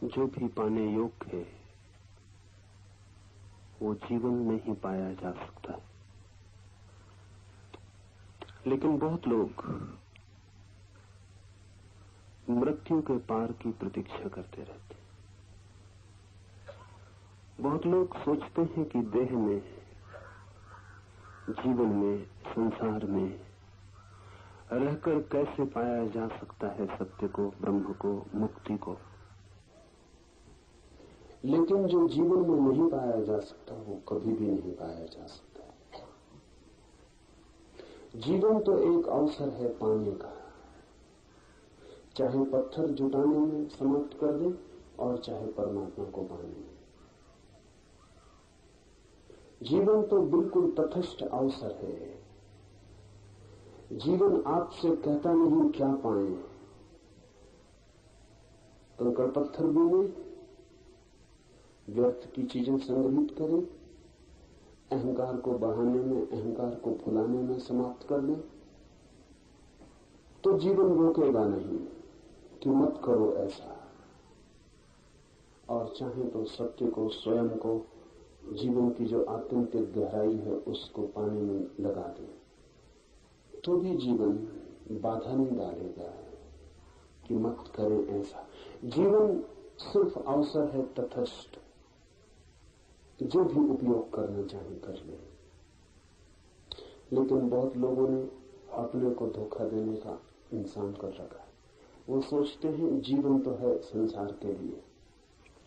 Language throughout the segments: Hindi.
जो भी पाने योग्य है वो जीवन में ही पाया जा सकता है। लेकिन बहुत लोग मृत्यु के पार की प्रतीक्षा करते रहते हैं। बहुत लोग सोचते हैं कि देह में, जीवन में, संसार में रहकर कैसे पाया जा सकता है सत्य को, ब्रह्म को, मुक्ति को। लेकिन जो जीवन में नहीं पाया जा सकता वो कभी भी नहीं पाया जा सकता। जीवन तो एक अवसर है पाने का, चाहे पत्थर जुटाने में समाप्त कर दे और चाहे परमात्मा को पाने में। जीवन तो बिल्कुल तटस्थ अवसर है। जीवन आपसे कहता नहीं क्या पाए, कंकड़ पत्थर बीने, व्यर्थ की चीजें संग्रहित करें, अहंकार को बढ़ाने में, अहंकार को फुलाने में समाप्त कर दें, तो जीवन रोकेगा नहीं कि मत करो ऐसा। और चाहे तो सत्य को, स्वयं को, जीवन की जो आत्यंतिक गहराई है उसको पाने में लगा दें, तो भी जीवन बाधा नहीं डालेगा कि मत करें ऐसा। जीवन सिर्फ अवसर है तटस्थ, जो भी उपयोग करना चाहे कर ले। लेकिन बहुत लोगों ने अपने को धोखा देने का इंसान कर रखा है। वो सोचते हैं जीवन तो है संसार के लिए,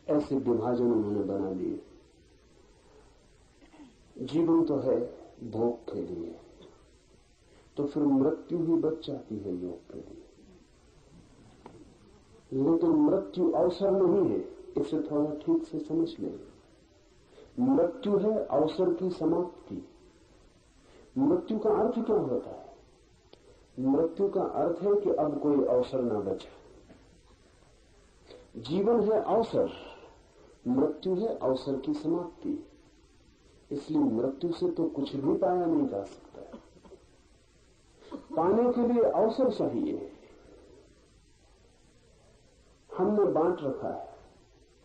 ऐसे विभाजन उन्होंने बना लिए। जीवन तो है भोग के लिए, तो फिर मृत्यु ही बच जाती है योग के लिए। लेकिन मृत्यु अवसर नहीं है, इसे थोड़ा ठीक से समझ लें। मृत्यु है अवसर की समाप्ति। मृत्यु का अर्थ क्या होता है? मृत्यु का अर्थ है कि अब कोई अवसर ना बचे। जीवन है अवसर, मृत्यु है अवसर की समाप्ति। इसलिए मृत्यु से तो कुछ भी पाया नहीं जा सकता। पाने के लिए अवसर चाहिए। हमने बांट रखा है।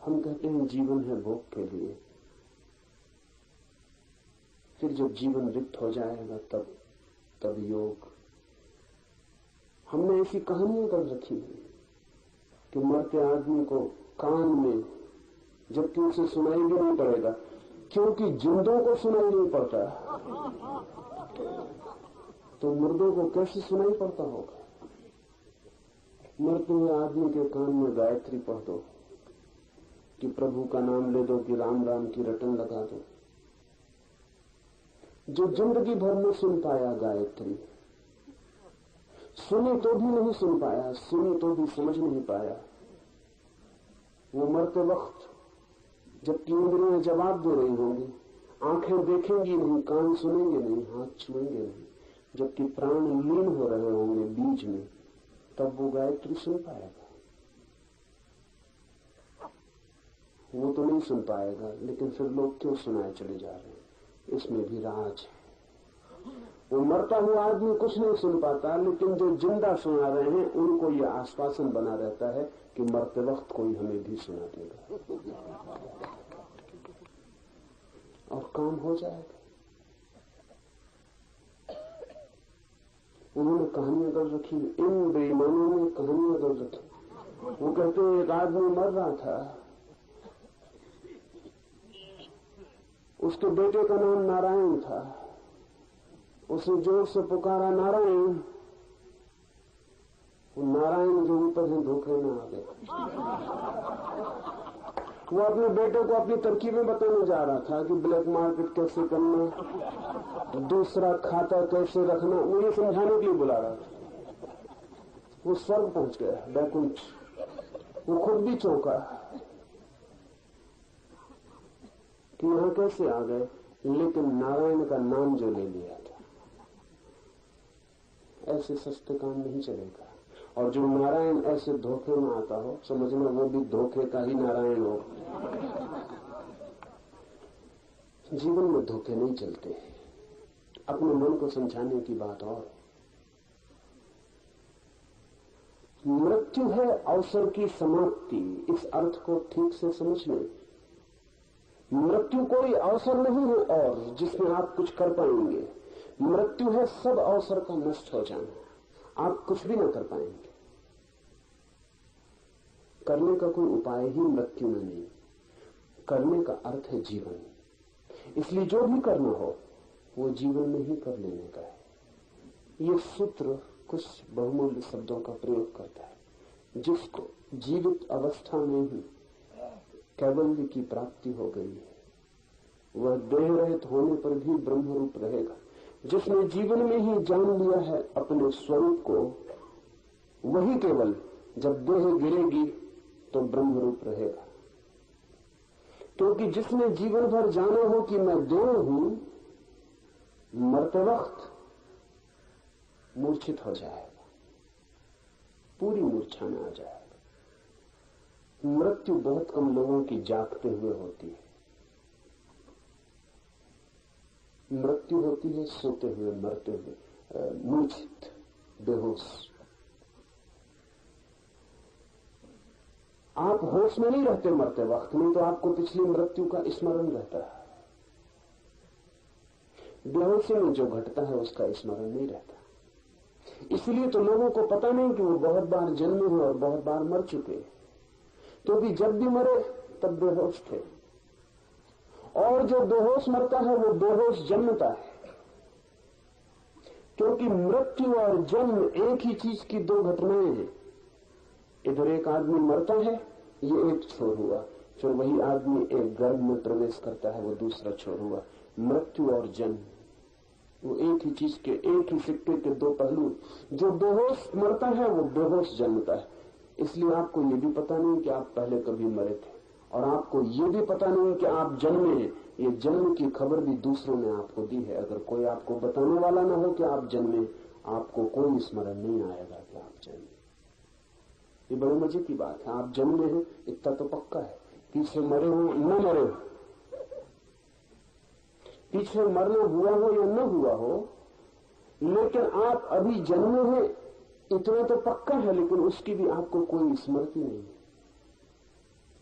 हम कहते हैं जीवन है भोग के लिए, फिर जब जीवन रिक्त हो जाएगा तब योग। हमने ऐसी कहानियां कर रखी है कि मरते आदमी को कान में, जबकि उसे सुनाई भी नहीं पड़ेगा, क्योंकि जिंदों को सुनाई नहीं पड़ता, तो मुर्दों को कैसे सुनाई पड़ता होगा। मरते हुए आदमी के कान में गायत्री पढ़ दो, कि प्रभु का नाम ले दो, कि राम राम की रटन लगा दो। जो जिंदगी भर में सुन पाया गायत्री, सुनी तो भी नहीं सुन पाया, सुनी तो भी समझ नहीं पाया, वो मरते वक्त जबकि इंद्रियां जवाब दे रही होंगी, आंखें देखेंगी नहीं, कान सुनेंगे नहीं, हाथ छुएंगे नहीं, जबकि प्राण लीन हो रहे होंगे बीज में, तब वो गायत्री सुन पाएगा। वो तो नहीं सुन पाएगा, लेकिन फिर लोग क्यों सुनाए चले जा रहे हैं? इसमें भी राज है। वो मरता हुआ आदमी कुछ नहीं सुन पाता, लेकिन जो जिंदा सुना रहे हैं उनको यह आश्वासन बना रहता है कि मरते वक्त कोई हमें भी सुना देगा और काम हो जाएगा। उन्होंने कहानियां कर रखी, इन बेईमानों ने कहानियां कर रखी। वो कहते हैं एक आदमी मर रहा था, उसके बेटे का नाम नारायण था, उसने जोर से पुकारा नारायण। वो नारायण जो ऊपर से धोखे में आ गए। वो अपने बेटे को अपनी तरकीबें बताने जा रहा था कि ब्लैक मार्केट कैसे करना, दूसरा खाता कैसे रखना, वो ये समझाने के लिए बुला रहा था। वो स्वर्ग पहुंच गया, बैकुंठ। वो खुद भी चौंका कि यहां कैसे आ गए, लेकिन नारायण का नाम जो ले लिया था। ऐसे सस्ते काम नहीं चलेगा। और जो नारायण ऐसे धोखे में आता हो, समझना वो भी धोखे का ही नारायण हो। जीवन में धोखे नहीं चलते। अपने मन को समझाने की बात और। मृत्यु है अवसर की समाप्ति। इस अर्थ को ठीक से समझ लें। मृत्यु कोई अवसर नहीं है और जिसमें आप कुछ कर पाएंगे। मृत्यु है सब अवसर का नष्ट हो जाना। आप कुछ भी ना कर पाएंगे। करने का कोई उपाय ही मृत्यु में नहीं। करने का अर्थ है जीवन। इसलिए जो भी करना हो वो जीवन में ही कर लेने का है। ये सूत्र कुछ बहुमूल्य शब्दों का प्रयोग करता है। जिसको जीवित अवस्था में ही कैवल्य की प्राप्ति हो गई है वह देह रहित होने पर भी ब्रह्म रूप रहेगा। जिसने जीवन में ही जान लिया है अपने स्वरूप को वही केवल जब देह गिरेगी तो ब्रह्म रूप रहेगा। क्योंकि जिसने जीवन भर जाना हो कि मैं देह हूं, मरते वक्त मूर्छित हो जाएगा, पूरी मूर्छा में आ जाएगा। मृत्यु बहुत कम लोगों की जागते हुए होती है। मृत्यु होती है सोते हुए, मरते हुए, मूर्छित, बेहोश। आप होश में नहीं रहते मरते वक्त, नहीं तो आपको पिछली मृत्यु का स्मरण रहता है। बेहोशी में जो घटता है उसका स्मरण नहीं रहता। इसलिए तो लोगों को पता नहीं कि वो बहुत बार जन्मे हुए और बहुत बार मर चुके, क्योंकि जब भी मरे तब बेहोश थे। और जो बेहोश मरता है वो बेहोश जन्मता है। क्योंकि मृत्यु और जन्म एक ही चीज की दो घटनाएं हैं। इधर एक आदमी मरता है, ये एक छोर हुआ, फिर वही आदमी एक गर्भ में प्रवेश करता है, वो दूसरा छोर हुआ। मृत्यु और जन्म वो एक ही चीज के, एक ही सिक्के के दो पहलू। जो बेहोश मरता है वो बेहोश जन्मता है। इसलिए आपको ये भी पता नहीं कि आप पहले कभी मरे थे, और आपको ये भी पता नहीं कि आप जन्मे हैं। ये जन्म की खबर भी दूसरों ने आपको दी है। अगर कोई आपको बताने वाला ना हो कि आप जन्मे, आपको कोई स्मरण नहीं आएगा कि आप जन्मे। ये बड़े मजे की बात है। आप जन्मे हैं इतना तो पक्का है, पीछे मरे हो न मरे हो, पीछे मरना हुआ हो या न हुआ हो, लेकिन आप अभी जन्मे हैं इतना तो पक्का है, लेकिन उसकी भी आपको कोई स्मृति नहीं है।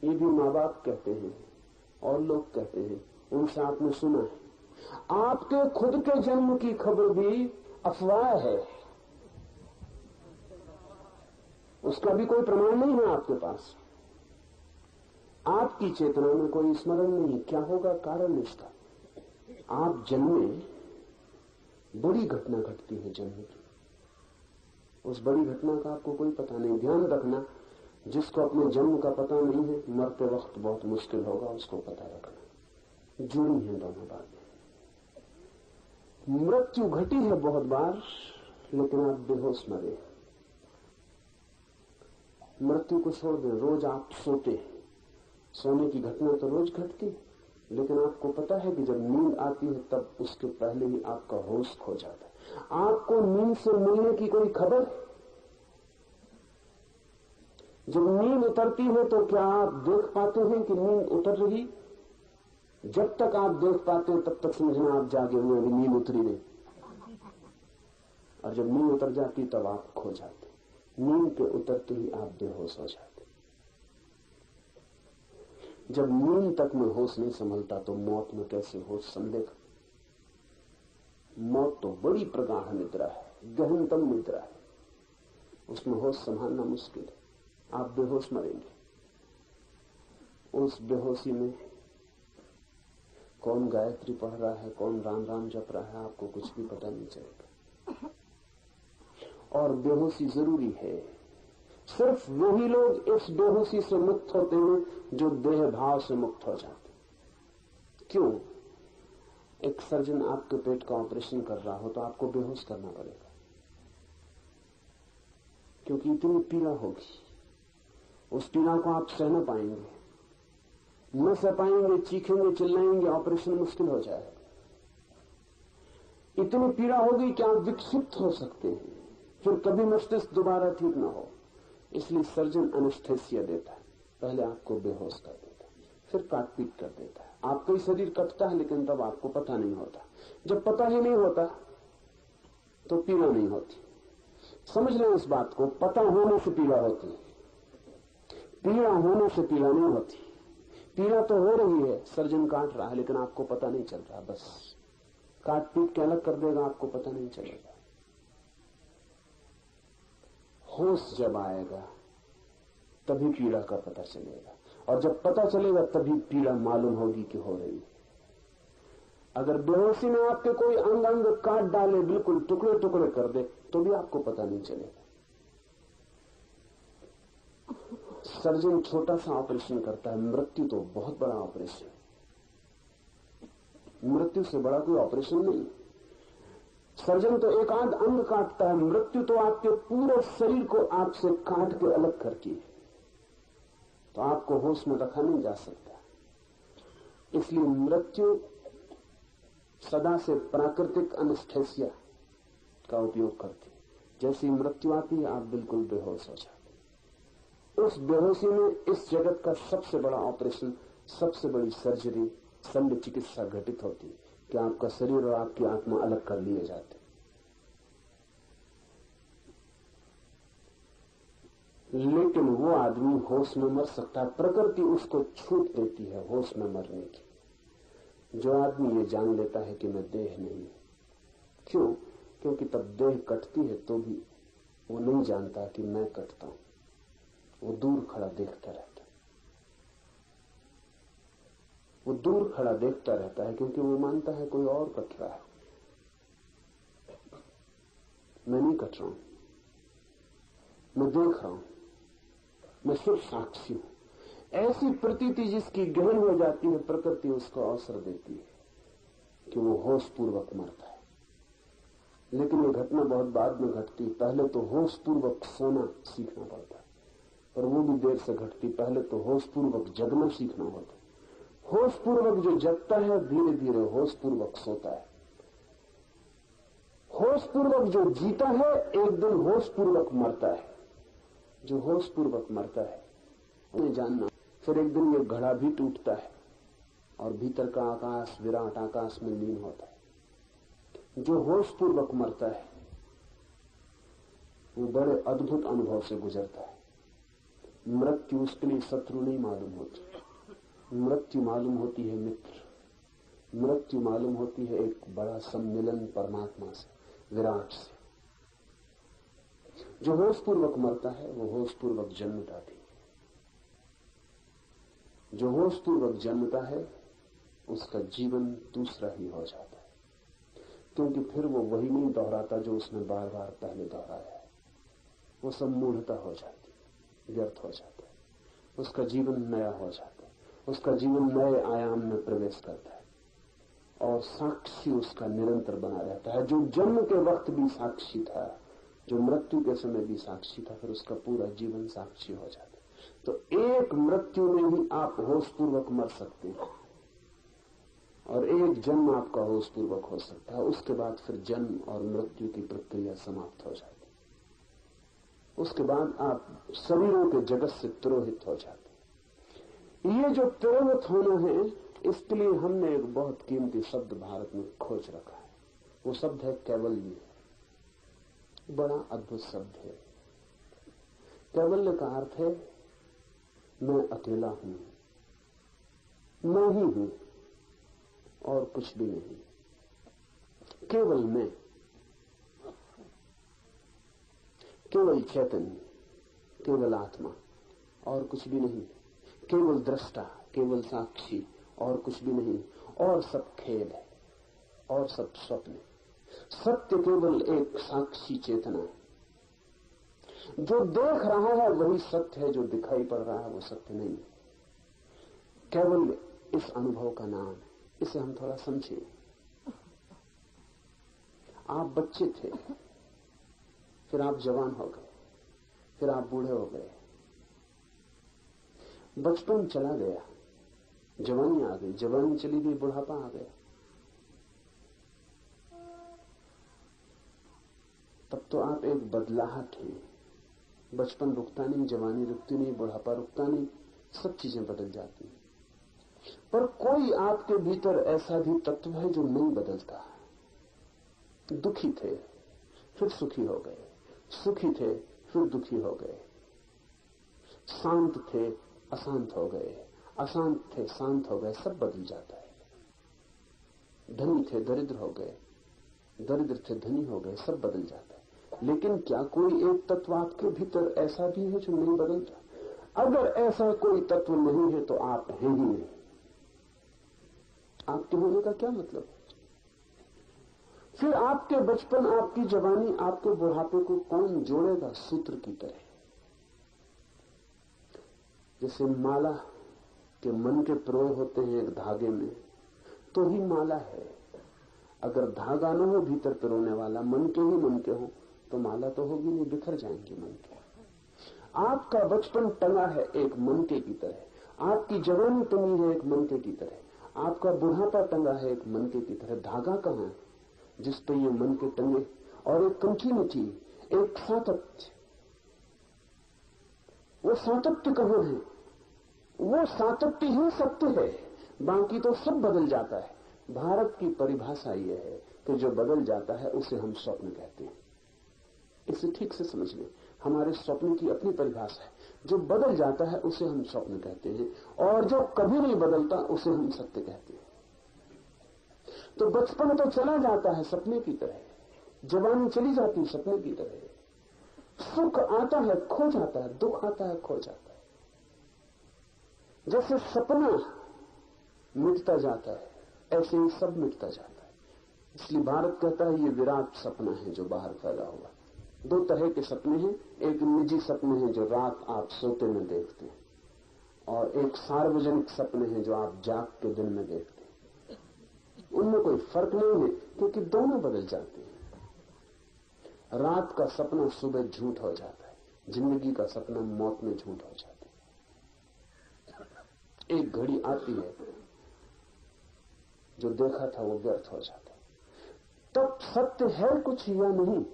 ये भी माँ बाप कहते हैं और लोग कहते हैं, उनसे आपने सुना है। आपके खुद के जन्म की खबर भी अफवाह है, उसका भी कोई प्रमाण नहीं है आपके पास। आपकी चेतना में कोई स्मरण नहीं है। क्या होगा कारण इसका? आप जन्मे, बड़ी घटना घटती है जन्म की, उस बड़ी घटना का आपको कोई पता नहीं। ध्यान रखना, जिसको अपने जन्म का पता नहीं है मरते वक्त बहुत मुश्किल होगा उसको पता रखना। जुड़ी है दोनों बातें। मृत्यु घटी है बहुत बार, लेकिन आप बेहोश मरे। मृत्यु को छोड़ दें, रोज आप सोते हैं, सोने की घटना तो रोज घटती है, लेकिन आपको पता है कि जब नींद आती है तब उसके पहले ही आपका होश खो जाता है। आपको नींद से मिलने की कोई खबर? जब नींद उतरती है तो क्या आप देख पाते हैं कि नींद उतर रही? जब तक आप देख पाते हैं तब तक समझना आप जागे हुए, नींद उतरी नहीं। और जब नींद उतर जाती तब आप खो जाते। नींद के उतरते ही आप बेहोश हो जाते। जब नींद तक में होश नहीं संभलता तो मौत में कैसे होश संभलेगा? मौत तो बड़ी प्रगाढ़ निद्रा है, गहनतम निद्रा है, उसमें होश संभालना मुश्किल है। आप बेहोश मरेंगे। उस बेहोशी में कौन गायत्री पढ़ रहा है, कौन राम राम जप रहा है, आपको कुछ भी पता नहीं चलेगा। और बेहोशी जरूरी है। सिर्फ वही लोग इस बेहोशी से मुक्त होते हैं जो देह भाव से मुक्त हो जाते। क्यों? एक सर्जन आपके पेट का ऑपरेशन कर रहा हो तो आपको बेहोश करना पड़ेगा, क्योंकि इतनी पीड़ा होगी। उस पीड़ा को आप सह न पाएंगे, न सह पाएंगे, चीखेंगे, चिल्लाएंगे, ऑपरेशन मुश्किल हो जाएगा। इतनी पीड़ा होगी कि आप विक्षिप्त हो सकते हैं, फिर कभी मस्तिष्क दोबारा ठीक ना हो। इसलिए सर्जन एनेस्थेसिया देता है, पहले आपको बेहोश कर देता है, फिर काट पीट कर देता है। आपका ही शरीर कटता है, लेकिन तब आपको पता नहीं होता। जब पता ही नहीं होता तो पीड़ा नहीं होती। समझ लें इस बात को, पता होने से पीड़ा होती, पीड़ा होने से पीड़ा नहीं होती। पीड़ा तो हो रही है, सर्जन काट रहा है, लेकिन आपको पता नहीं चल रहा, बस काट पीट के अलग कर देगा, आपको पता नहीं चलेगा। होश जब आएगा तभी पीड़ा का पता चलेगा, और जब पता चलेगा तभी पीड़ा मालूम होगी कि हो रही है। अगर बेहोशी में आपके कोई अंग अंग काट डाले, बिल्कुल टुकड़े टुकड़े कर दे, तो भी आपको पता नहीं चलेगा। सर्जन छोटा सा ऑपरेशन करता है, मृत्यु तो बहुत बड़ा ऑपरेशन, मृत्यु से बड़ा कोई ऑपरेशन नहीं। सर्जन तो एक आध अंग काटता है, मृत्यु तो आपके पूरे शरीर को आपसे काट के अलग करती है, तो आपको होश में रखा नहीं जा सकता। इसलिए मृत्यु सदा से प्राकृतिक एनेस्थेसिया का उपयोग करती है। जैसी मृत्यु आती है आप बिल्कुल बेहोश हो जाते। उस बेहोशी में इस जगत का सबसे बड़ा ऑपरेशन, सबसे बड़ी सर्जरी, शल्य चिकित्सा घटित होती है कि आपका शरीर और आपकी आत्मा अलग कर लिए जाते। लेकिन वो आदमी होश में मर सकता है, प्रकृति उसको छूट देती है होश में मरने की। जो आदमी ये जान लेता है कि मैं देह नहीं, क्यों? क्योंकि तब देह कटती है तो भी वो नहीं जानता कि मैं कटता हूं, वो दूर खड़ा देखता रहता है। वो दूर खड़ा देखता रहता है क्योंकि वो मानता है कोई और कट रहा है, मैं नहीं कट रहा हूं, मैं देख रहा हूं, मैं सिर्फ साक्षी हूं। ऐसी प्रतीति जिसकी गहन हो जाती है, प्रकृति उसको अवसर देती है कि वो होश पूर्वक मरता है। लेकिन ये घटना बहुत बाद में घटती, पहले तो होश पूर्वक सोना सीखना पड़ता है, और वो भी देर से घटती। पहले तो होश पूर्वक जगना सीखना होता है। होश पूर्वक जो जगता है धीरे धीरे होश पूर्वक सोता है। होश पूर्वक जो जीता है एक दिन होश पूर्वक मरता है। जो होश पूर्वक मरता है उन्हें जानना, फिर एक दिन ये घड़ा भी टूटता है और भीतर का आकाश विराट आकाश में लीन होता है। जो होश पूर्वक मरता है वो बड़े अद्भुत अनुभव से गुजरता है। मृत्यु उसके लिए शत्रु नहीं मालूम होती, मृत्यु मालूम होती है मित्र, मृत्यु मालूम होती है एक बड़ा सम्मिलन परमात्मा से, विराट से। जो होश पूर्वक मरता है वो होश पूर्वक जन्मता भी, जो होश पूर्वक जन्मता है उसका जीवन दूसरा ही हो जाता है, क्योंकि फिर वो वही नहीं दोहराता जो उसने बार बार पहले दोहराया है। वो सब मूढ़ता हो जाती, व्यर्थ हो जाता है, उसका जीवन नया हो जाता है, उसका जीवन नए आयाम में प्रवेश करता है, और साक्षी उसका निरंतर बना रहता है। जो जन्म के वक्त भी साक्षी था, जो मृत्यु के समय भी साक्षी था, फिर उसका पूरा जीवन साक्षी हो जाता है। तो एक मृत्यु में ही आप होश पूर्वक मर सकते हैं, और एक जन्म आपका होश पूर्वक हो सकता है। उसके बाद फिर जन्म और मृत्यु की प्रक्रिया समाप्त हो जाती है। उसके बाद आप शरीरों के जगत से तिरोहित हो जाते। ये जो तिरोहित होना है, इसके लिए हमने एक बहुत कीमती शब्द भारत में खोज रखा है। वो शब्द है कैवल्य। बड़ा अद्भुत शब्द है। कैवल्य का अर्थ है मैं अकेला हूं, मैं ही हूं और कुछ भी नहीं, केवल मैं, केवल चैतन्य, केवल आत्मा और कुछ भी नहीं, केवल दृष्टा, केवल साक्षी और कुछ भी नहीं, और सब खेल है और सब स्वप्न है। सत्य केवल एक साक्षी चेतना है। जो देख रहा है वही सत्य है, जो दिखाई पड़ रहा है वो सत्य नहीं है। केवल इस अनुभव का नाम है। इसे हम थोड़ा समझें। आप बच्चे थे, फिर आप जवान हो गए, फिर आप बूढ़े हो गए, बचपन चला गया, जवानी आ गई, जवानी चली गई, बुढ़ापा आ गया। तब तो आप एक बदलाहट हैं। बचपन रुकता नहीं, जवानी रुकती नहीं, बुढ़ापा रुकता नहीं, सब चीजें बदल जाती हैं। पर कोई आपके भीतर ऐसा भी तत्व है जो नहीं बदलता। दुखी थे, फिर सुखी हो गए, सुखी थे फिर दुखी हो गए, शांत थे अशांत हो गए, अशांत थे शांत हो गए, सब बदल जाता है। धनी थे दरिद्र हो गए, दरिद्र थे धनी हो गए, सब बदल जाता है। लेकिन क्या कोई एक तत्व आपके भीतर ऐसा भी है जो नहीं बदलता? अगर ऐसा कोई तत्व नहीं है तो आप हैं ही नहीं। आपके होने का क्या मतलब है? फिर आपके बचपन, आपकी जवानी, आपके बुढ़ापे को कौन जोड़ेगा सूत्र की तरह? जैसे माला के मन के पिरोए होते हैं एक धागे में, तो ही माला है। अगर धागा न हो भीतर पिरोने वाला, मन के ही मन के हो, तो माला तो होगी नहीं, बिखर जाएंगे मन के। आपका बचपन टंगा है एक मनके की तरह, आपकी जवानी टंगी है एक मनके की तरह, आपका बुढ़ापा टंगा है एक मनके की तरह। धागा कहां है जिस पे ये मनके टंगे? और एक कंटिन्यूटी, एक सातत्य, वो सातत्य कहां है? वो सातत्य ही सत्य है, बाकी तो सब बदल जाता है। भारत की परिभाषा यह है कि जो बदल जाता है उसे हम स्वप्न कहते हैं। इसे ठीक से समझ लें, हमारे स्वप्न की अपनी परिभाषा है। जो बदल जाता है उसे हम स्वप्न कहते हैं, और जो कभी नहीं बदलता उसे हम सत्य कहते हैं। तो बचपन तो चला जाता है सपने की तरह, जवानी चली जाती है सपने की तरह, सुख आता है खो जाता है, दुख आता है खो जाता है। जैसे सपना मिटता जाता है, ऐसे ही सब मिटता जाता है। इसलिए भारत कहता है ये विराट सपना है जो बाहर फैला हुआ। दो तरह के सपने हैं, एक निजी सपने हैं जो रात आप सोते में देखते हैं, और एक सार्वजनिक सपने हैं जो आप जाग के दिन में देखते हैं। उनमें कोई फर्क नहीं है, क्योंकि दोनों बदल जाते हैं। रात का सपना सुबह झूठ हो जाता है, जिंदगी का सपना मौत में झूठ हो जाता है। एक घड़ी आती है जो देखा था वो व्यर्थ हो जाता है। तब सत्य है कुछ या नहीं,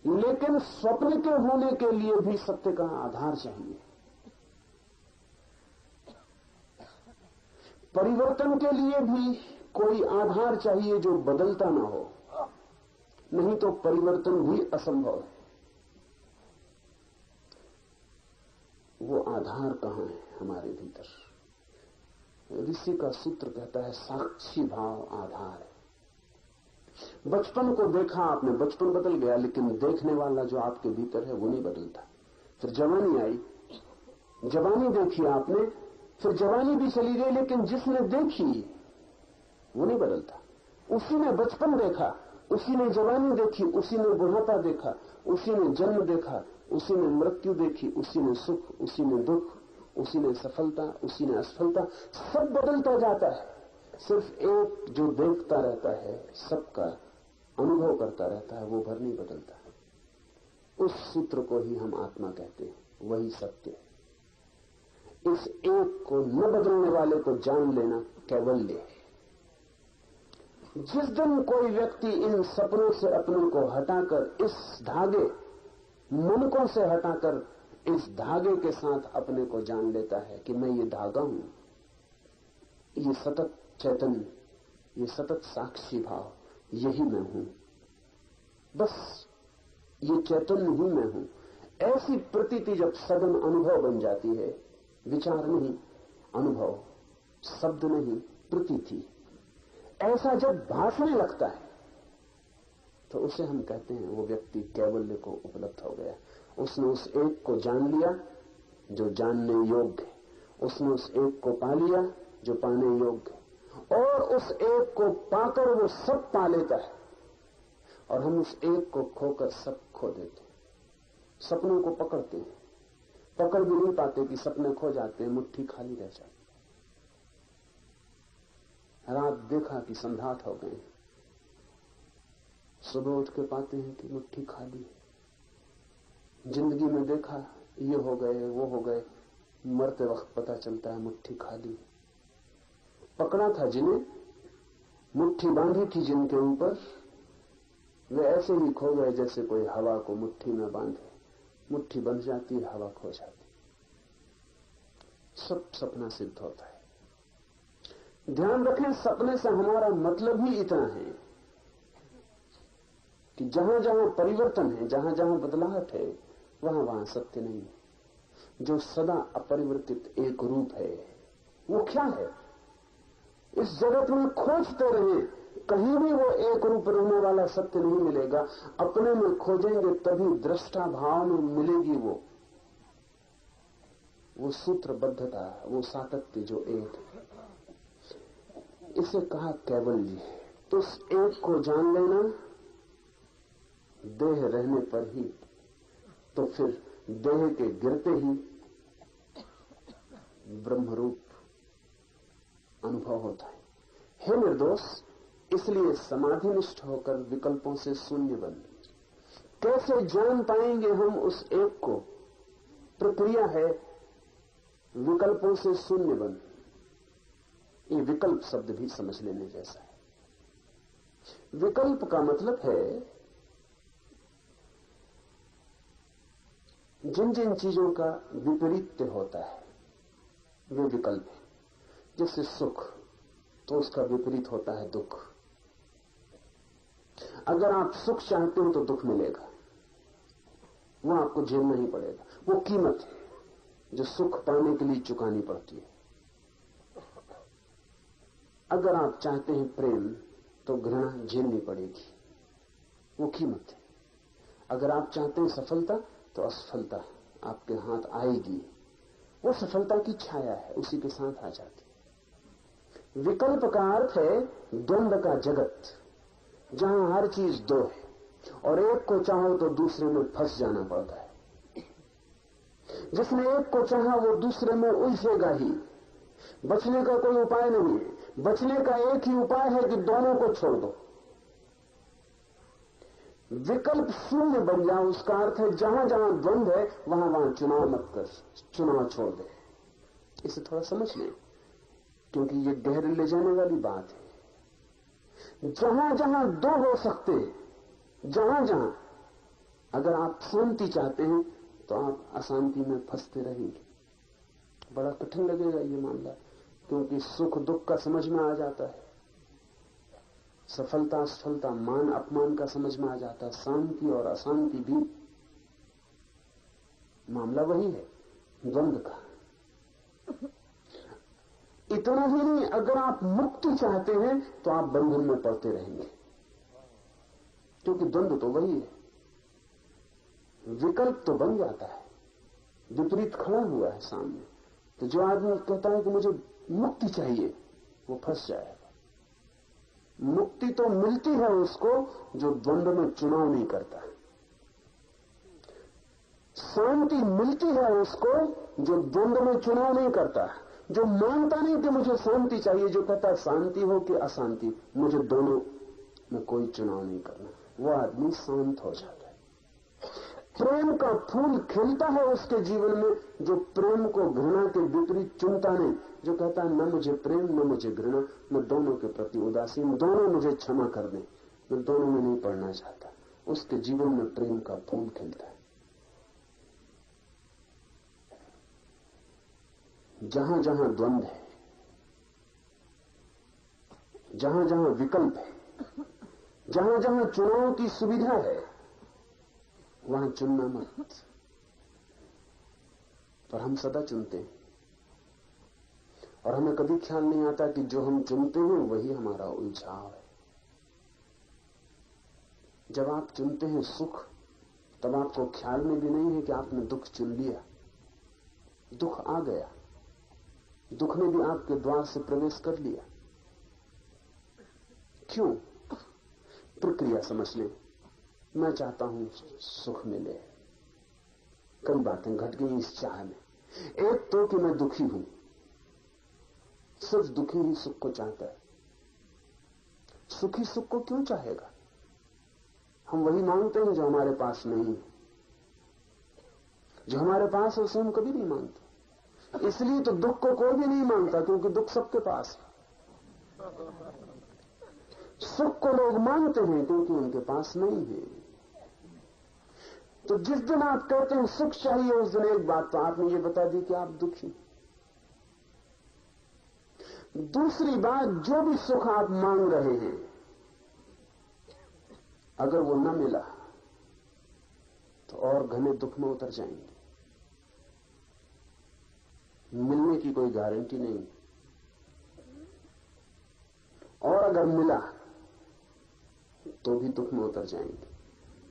लेकिन स्वप्न के होने के लिए भी सत्य का आधार चाहिए। परिवर्तन के लिए भी कोई आधार चाहिए जो बदलता ना हो, नहीं तो परिवर्तन भी असंभव है। वो आधार कहां है हमारे भीतर? ऋषि का सूत्र कहता है साक्षी भाव आधार है। बचपन को देखा आपने, बचपन बदल गया, लेकिन देखने वाला जो आपके भीतर है वो नहीं बदलता। फिर जवानी आई, जवानी देखी आपने, फिर जवानी भी चली गई, लेकिन जिसने देखी वो नहीं बदलता। उसी ने बचपन देखा, उसी ने जवानी देखी, उसी ने बुढ़ापा देखा, उसी ने जन्म देखा, उसी ने मृत्यु देखी, उसी ने सुख, उसी ने दुख, उसी ने सफलता, उसी ने असफलता। सब बदलता जाता है, सिर्फ एक जो देखता रहता है, सबका अनुभव करता रहता है, वो भर नहीं बदलता। उस सूत्र को ही हम आत्मा कहते हैं, वही सत्य है। इस एक को न बदलने वाले को जान लेना कैवल्य है। जिस दिन कोई व्यक्ति इन सपनों से अपने को हटाकर, इस धागे मनकों से हटाकर इस धागे के साथ अपने को जान लेता है कि मैं ये धागा हूं, ये सतत चैतन्य, ये सतत साक्षी भाव, यही मैं हूं, बस ये चैतन्य ही मैं हूं, ऐसी प्रतीति जब सघन अनुभव बन जाती है, विचार नहीं अनुभव, शब्द नहीं प्रतीति, ऐसा जब भासने लगता है तो उसे हम कहते हैं वो व्यक्ति कैवल्य को उपलब्ध हो गया। उसने उस एक को जान लिया जो जानने योग्य है, उसने उस एक को पा लिया जो पाने योग्य है, और उस एक को पाकर वो सब पा लेता है, और हम उस एक को खोकर सब खो देते हैं। सपनों को पकड़ते हैं, पकड़ भी नहीं पाते कि सपने खो जाते हैं, मुट्ठी खाली रह जाती। रात देखा कि संध्यात हो गए, सुबह उठ के पाते हैं कि मुट्ठी खाली है। जिंदगी में देखा ये हो गए वो हो गए, मरते वक्त पता चलता है मुट्ठी खाली। पकड़ा था जिन्हें, मुट्ठी बांधी थी जिनके ऊपर, वे ऐसे ही खो गए जैसे कोई हवा को मुट्ठी में बांधे, मुट्ठी बन जाती है, हवा खो जाती। सब सपना सिद्ध होता है। ध्यान रखें, सपने से हमारा मतलब ही इतना है कि जहां जहां परिवर्तन है, जहां जहां बदलाहट है, वहां वहां सत्य नहीं है। जो सदा अपरिवर्तित एक रूप है, वो क्या है? इस जगत में खोजते रहे, कहीं भी वो एक रूप रहने वाला सत्य नहीं मिलेगा। अपने में खोजेंगे तभी दृष्टा भाव में मिलेगी वो सूत्रबद्धता, वो सातत्य जो एक है। इसे कहा कैवल्य। उस एक को जान लेना देह रहने पर ही, तो फिर देह के गिरते ही ब्रह्मरूप अनुभव होता है। हे निर्दोष, इसलिए समाधिनिष्ठ होकर विकल्पों से शून्य बन। कैसे जान पाएंगे हम उस एक को? प्रक्रिया है विकल्पों से शून्य बन। ये विकल्प शब्द भी समझ लेने जैसा है। विकल्प का मतलब है जिन जिन चीजों का विपरीत होता है वे विकल्प है। जैसे सुख, तो उसका विपरीत होता है दुख। अगर आप सुख चाहते हो तो दुख मिलेगा, वो आपको झेलना ही पड़ेगा। वो कीमत है जो सुख पाने के लिए चुकानी पड़ती है। अगर आप चाहते हैं प्रेम, तो घृणा झेलनी पड़ेगी, वो कीमत है। अगर आप चाहते हैं सफलता, तो असफलता आपके हाथ आएगी, वो सफलता की छाया है, उसी के साथ आ जाती है। विकल्प का अर्थ है द्वंद्व का जगत, जहां हर चीज दो है और एक को चाहो तो दूसरे में फंस जाना पड़ता है। जिसने एक को चाहा वो दूसरे में उलझेगा ही, बचने का कोई उपाय नहीं है। बचने का एक ही उपाय है कि दोनों को छोड़ दो। विकल्प शून्य बन जाओ, उसका अर्थ है जहां जहां द्वंद्व है वहां वहां चुनाव मत कर, चुनाव छोड़ दे। इसे थोड़ा समझ लें, क्योंकि ये गहरे ले जाने वाली बात है। जहां जहां दो हो सकते, जहां जहां अगर आप शांति चाहते हैं तो आप अशांति में फंसते रहेंगे। बड़ा कठिन लगेगा ये मामला, क्योंकि सुख दुख का समझ में आ जाता है, सफलता असफलता मान अपमान का समझ में आ जाता है, शांति और अशांति भी मामला वही है, द्वंद्व का। इतना ही नहीं, अगर आप मुक्ति चाहते हैं तो आप बंधन में पड़ते रहेंगे, क्योंकि द्वंद्व तो वही है। विकल्प तो बन जाता है, विपरीत खड़ा हुआ है सामने। तो जो आदमी कहता है कि मुझे मुक्ति चाहिए, वो फंस जाएगा। मुक्ति तो मिलती है उसको जो द्वंद्व में चुनाव नहीं करता। शांति मिलती है उसको जो द्वंद्व में चुनाव नहीं करता, जो मानता नहीं कि मुझे शांति चाहिए, जो कहता है शांति हो कि अशांति, मुझे दोनों में कोई चुनाव नहीं करना, वो आदमी शांत हो जाता है। प्रेम का फूल खिलता है उसके जीवन में जो प्रेम को घृणा के विपरीत चुनता नहीं, जो कहता है न मुझे प्रेम न मुझे घृणा, मैं दोनों के प्रति उदासीन, दोनों मुझे क्षमा कर दें, मैं दोनों में नहीं पड़ना चाहता। उसके जीवन में प्रेम का फूल खिलता है। जहां जहां द्वंद्व है, जहां जहां विकल्प है, जहां जहां चुनाव की सुविधा है, वहां चुनना मत। पर हम सदा चुनते हैं और हमें कभी ख्याल नहीं आता कि जो हम चुनते हैं वही हमारा उलझाव है। जब आप चुनते हैं सुख, तब आपको ख्याल में भी नहीं है कि आपने दुख चुन लिया। दुख आ गया, दुख ने भी आपके द्वार से प्रवेश कर लिया। क्यों? प्रक्रिया समझ लें। मैं चाहता हूं सुख मिले, कई बातें घट गई इस चाह में। एक तो कि मैं दुखी हूं, सिर्फ दुखी ही सुख को चाहता है। सुखी सुख को क्यों चाहेगा? हम वही मांगते हैं जो हमारे पास नहीं है। जो हमारे पास है उसे हम कभी नहीं मांगते। इसलिए तो दुख को कोई भी नहीं मांगता, क्योंकि दुख सबके पास है। सुख को लोग मांगते हैं क्योंकि उनके पास नहीं है। तो जिस दिन आप कहते हैं सुख चाहिए, उस दिन एक बात तो आपने ये बता दी कि आप दुखी। दूसरी बात, जो भी सुख आप मांग रहे हैं, अगर वो न मिला तो और घने दुख में उतर जाएंगे। मिलने की कोई गारंटी नहीं, और अगर मिला तो भी दुख में उतर जाएंगे,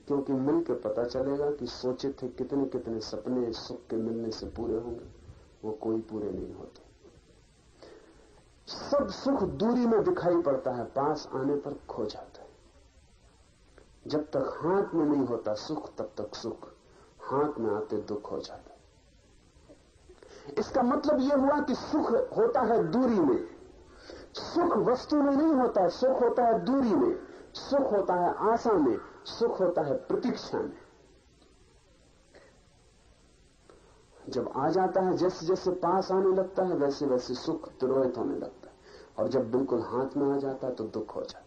क्योंकि मिलकर पता चलेगा कि सोचे थे कितने कितने सपने सुख के मिलने से पूरे होंगे, वो कोई पूरे नहीं होते। सब सुख दूरी में दिखाई पड़ता है, पास आने पर खो जाता है। जब तक हाथ में नहीं होता सुख तब तक सुख, हाथ में आते दुख हो जाता है। इसका मतलब यह हुआ कि सुख होता है दूरी में, सुख वस्तु में नहीं होता, सुख होता है दूरी में, सुख होता है आशा में, सुख होता है प्रतीक्षा में। जब आ जाता है, जैसे जैसे पास आने लगता है वैसे वैसे सुख तिरोहित होने लगता है, और जब बिल्कुल हाथ में आ जाता है तो दुख हो जाता है।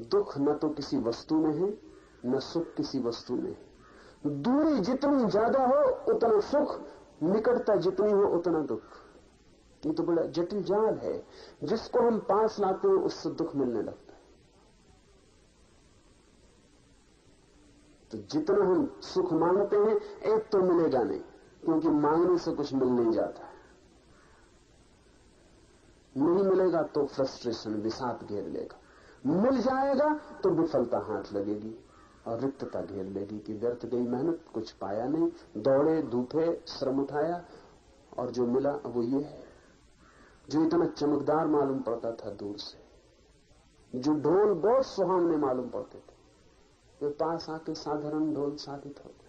दुख न तो किसी वस्तु में है, न सुख किसी वस्तु में है। दूरी जितनी ज्यादा हो उतना सुख, निकटता जितनी हो उतना दुख। ये तो बड़ा जटिल जाल है। जिसको हम पास लाते हैं उससे दुख मिलने लगता है। तो जितना हम सुख मांगते हैं, एक तो मिलेगा नहीं, क्योंकि मांगने से कुछ मिल नहीं जाता। नहीं मिलेगा तो फ्रस्ट्रेशन, विषाद घेर लेगा। मिल जाएगा तो विफलता हाथ लगेगी और रिक्तता घेर लेगी कि व्यर्थ गई मेहनत, कुछ पाया नहीं, दौड़े धूपे श्रम उठाया और जो मिला वो ये है। जो इतना चमकदार मालूम पड़ता था दूर से, जो ढोल बहुत सुहावने मालूम पड़ते थे, वे पास आके साधारण ढोल साबित होते।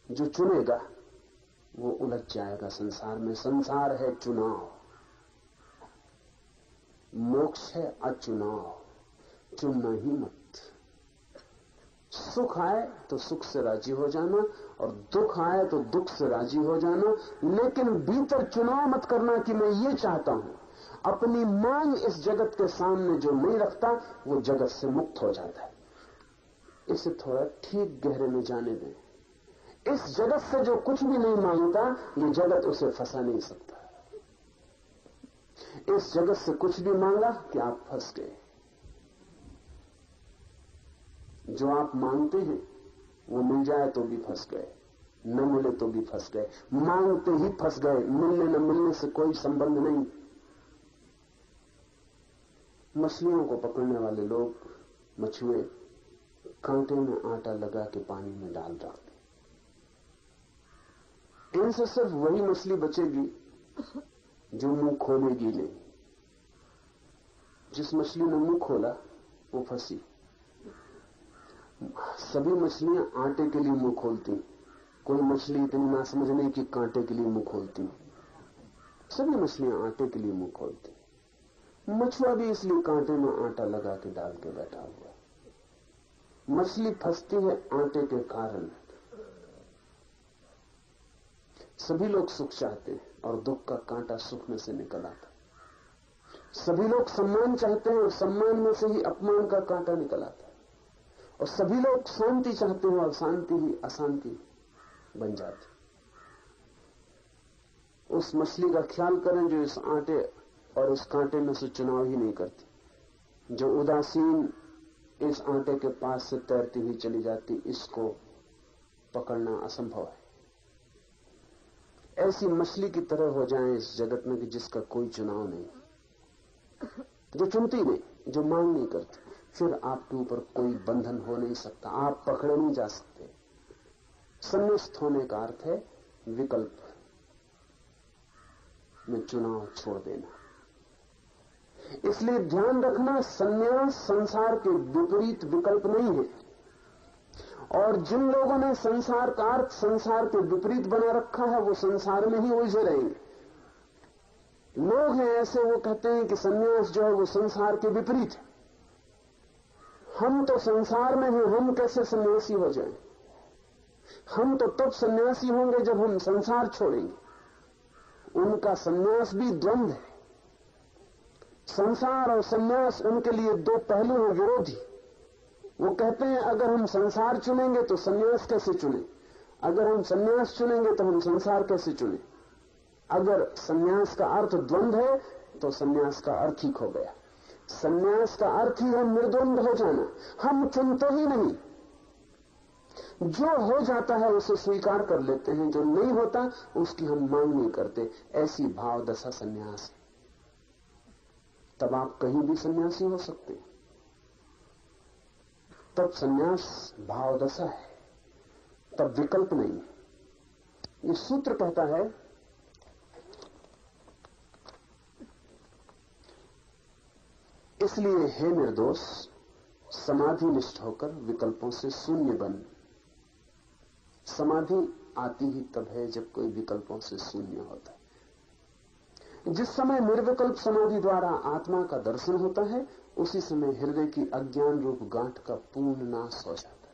जो चुनेगा वो उलझ जाएगा संसार में। संसार है चुनाव, मोक्ष है अचुनाव, चुनना ही मत। सुख आए तो सुख से राजी हो जाना, और दुख आए तो दुख से राजी हो जाना, लेकिन भीतर चुनाव मत करना कि मैं ये चाहता हूं। अपनी मांग इस जगत के सामने जो नहीं रखता वो जगत से मुक्त हो जाता है। इसे थोड़ा ठीक गहरे में जाने दें। इस जगत से जो कुछ भी नहीं मांगता, ये जगत उसे फंसा नहीं सकता। इस जगत से कुछ भी मांगा कि आप फंस गए। जो आप मांगते हैं वो मिल जाए तो भी फंस गए, न मिले तो भी फंस गए। मांगते ही फंस गए, मिलने न मिलने से कोई संबंध नहीं। मछलियों को पकड़ने वाले लोग, मछुए, कांटे में आटा लगा के पानी में डाल रखते। इनसे सिर्फ वही मछली बचेगी जो मुंह खोलेगी नहीं। जिस मछली ने मुंह खोला वो फंसी। सभी मछलियां आटे के लिए मुंह खोलती, कोई मछली इतनी ना समझ नहीं कि कांटे के लिए मुंह खोलती। सभी मछलियां आटे के लिए मुंह खोलती। मछुआ भी इसलिए कांटे में आटा लगा के डाल के बैठा हुआ। मछली फंसती है आटे के कारण। सभी लोग सुख चाहते हैं और दुख का कांटा सुख में से निकल आता। सभी लोग सम्मान चाहते हैं और सम्मान में से ही अपमान का कांटा निकल आता है। और सभी लोग शांति चाहते हैं और शांति ही अशांति बन जाती। उस मछली का ख्याल करें जो इस आटे और इस कांटे में से चुनाव ही नहीं करती, जो उदासीन इस आटे के पास से तैरती हुई चली जाती। इसको पकड़ना असंभव है। ऐसी मछली की तरह हो जाएं इस जगत में कि जिसका कोई चुनाव नहीं, जो चुनती नहीं, जो मांग नहीं करती। फिर आपके ऊपर कोई बंधन हो नहीं सकता, आप पकड़े नहीं जा सकते। संन्यास्त होने का अर्थ है विकल्प में चुनाव छोड़ देना। इसलिए ध्यान रखना, संन्यास संसार के विपरीत विकल्प नहीं है। और जिन लोगों ने संसार का अर्थ संसार के विपरीत बना रखा है वो संसार में ही उलझे रहेंगे। लोग हैं ऐसे, वो कहते हैं कि संन्यास जो है वो संसार के विपरीत है। हम तो संसार में हैं, हम कैसे सन्यासी हो जाएं? हम तो तब सन्यासी होंगे जब हम संसार छोड़ेंगे। उनका सन्यास भी द्वंद्व है। संसार और सन्यास उनके लिए दो पहलू हैं, विरोधी। वो कहते हैं अगर हम संसार चुनेंगे तो सन्यास कैसे चुने, अगर हम सन्यास चुनेंगे तो हम संसार कैसे चुने। अगर सन्यास का अर्थ द्वंद्व है तो सन्यास का अर्थ ही खो गया। सन्यास का अर्थ ही है निर्द्वंद हो जाना। हम चुनते ही नहीं, जो हो जाता है उसे स्वीकार कर लेते हैं, जो नहीं होता उसकी हम मांग नहीं करते। ऐसी भाव दशा सन्यास है। तब आप कहीं भी सन्यासी हो सकते हैं। तब सन्यास भाव दशा है, तब विकल्प नहीं। ये सूत्र कहता है, इसलिए हे निर्दोष, समाधि निष्ठ होकर विकल्पों से शून्य बन। समाधि आती ही तब है जब कोई विकल्पों से शून्य होता है। जिस समय निर्विकल्प समाधि द्वारा आत्मा का दर्शन होता है, उसी समय हृदय की अज्ञान रूप गांठ का पूर्ण नाश हो जाता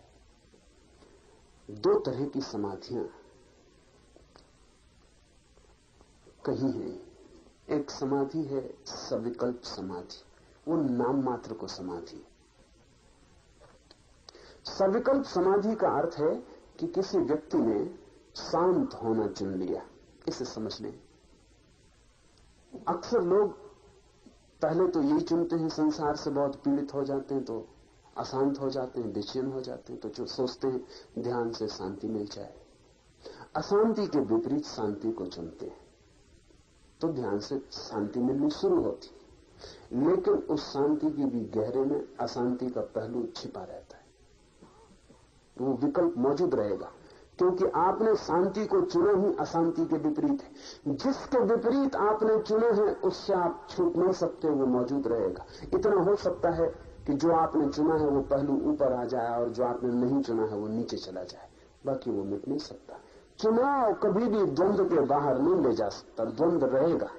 है। दो तरह की समाधियां कहीं है। एक समाधि है सविकल्प समाधि, वो नाम मात्र को समाधि। सविकल्प समाधि का अर्थ है कि किसी व्यक्ति ने शांत होना चुन लिया। इसे समझ लें। अक्सर लोग पहले तो यही चुनते हैं, संसार से बहुत पीड़ित हो जाते हैं तो अशांत हो जाते हैं, बेचैन हो जाते हैं, तो जो सोचते हैं ध्यान से शांति मिल जाए। अशांति के विपरीत शांति को चुनते हैं तो ध्यान से शांति मिलनी शुरू होती। लेकिन उस शांति की भी गहरे में अशांति का पहलू छिपा रहता है। वो विकल्प मौजूद रहेगा, क्योंकि आपने शांति को चुना ही अशांति के विपरीत है। जिसके विपरीत आपने चुना है उससे आप छूट नहीं सकते, वो मौजूद रहेगा। इतना हो सकता है कि जो आपने चुना है वो पहलू ऊपर आ जाए और जो आपने नहीं चुना है वो नीचे चला जाए, बाकी वो मिट नहीं सकता। चुनाव कभी भी द्वंद्व के बाहर नहीं ले जा सकता, द्वंद्व रहेगा।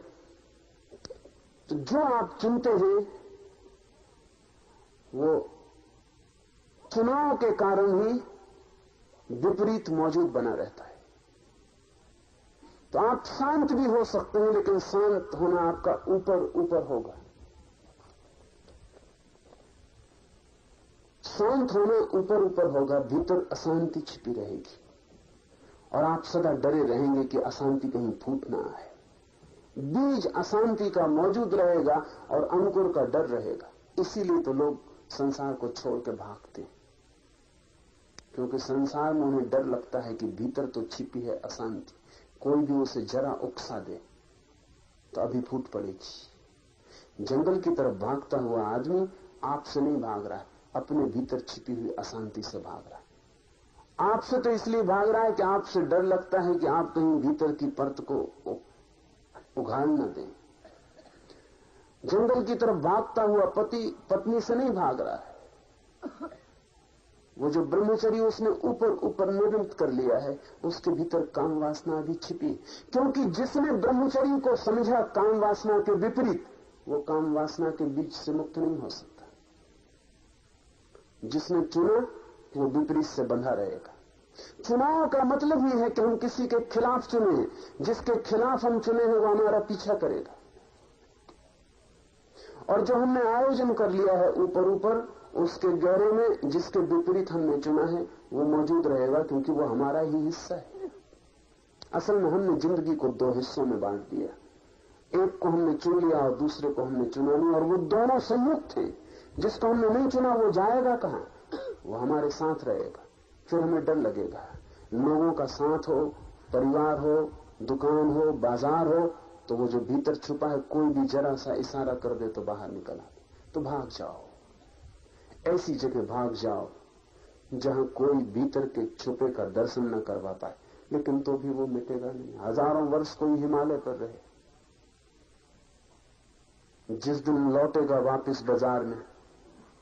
तो जो आप चुनते हैं वो चुनाव के कारण ही विपरीत मौजूद बना रहता है। तो आप शांत भी हो सकते हैं, लेकिन शांत होना आपका ऊपर ऊपर होगा। शांत होना ऊपर ऊपर होगा, भीतर अशांति छिपी रहेगी और आप सदा डरे रहेंगे कि अशांति कहीं फूट ना आए। बीज अशांति का मौजूद रहेगा और अंकुर का डर रहेगा। इसीलिए तो लोग संसार को छोड़ के भागते हैं, क्योंकि संसार में उन्हें डर लगता है कि भीतर तो छिपी है अशांति, कोई भी उसे जरा उकसा दे तो अभी फूट पड़ेगी। जंगल की तरफ भागता हुआ आदमी आपसे नहीं भाग रहा है, अपने भीतर छिपी हुई अशांति से भाग रहा है। आपसे तो इसलिए भाग रहा है कि आपसे डर लगता है कि आप कहीं भीतर की परत को उघाड़ न दें। जंगल की तरफ भागता हुआ पति पत्नी से नहीं भाग रहा है। वो जो ब्रह्मचर्य उसने ऊपर ऊपर निर्मित कर लिया है, उसके भीतर काम वासना भी छिपी, क्योंकि जिसने ब्रह्मचर्य को समझा काम वासना के विपरीत, वो काम वासना के बीच से मुक्त नहीं हो सकता। जिसने चुना वो विपरीत से बंधा रहेगा। चुनाव का मतलब ही है कि हम किसी के खिलाफ चुने हैं, जिसके खिलाफ हम चुने हैं वो हमारा पीछा करेगा। और जो हमने आयोजन कर लिया है ऊपर ऊपर, उसके गहरे में जिसके विपरीत हमने चुना है वो मौजूद रहेगा, क्योंकि वो हमारा ही हिस्सा है। असल में हमने जिंदगी को दो हिस्सों में बांट दिया, एक को हमने चुन लिया और दूसरे को हमने चुना नहीं, और वो दोनों संयुक्त हैं। जिसको हमने नहीं चुना वो जाएगा कहां? वो हमारे साथ रहेगा। फिर हमें डर लगेगा। लोगों का साथ हो, परिवार हो, दुकान हो, बाजार हो, तो वो जो भीतर छुपा है कोई भी जरा सा इशारा कर दे तो बाहर निकल आए। तो भाग जाओ, ऐसी जगह भाग जाओ जहां कोई भीतर के छुपे का दर्शन न करवा पाए। लेकिन तो भी वो मिटेगा नहीं। हजारों वर्ष कोई हिमालय पर रहे, जिस दिन लौटेगा वापस बाजार में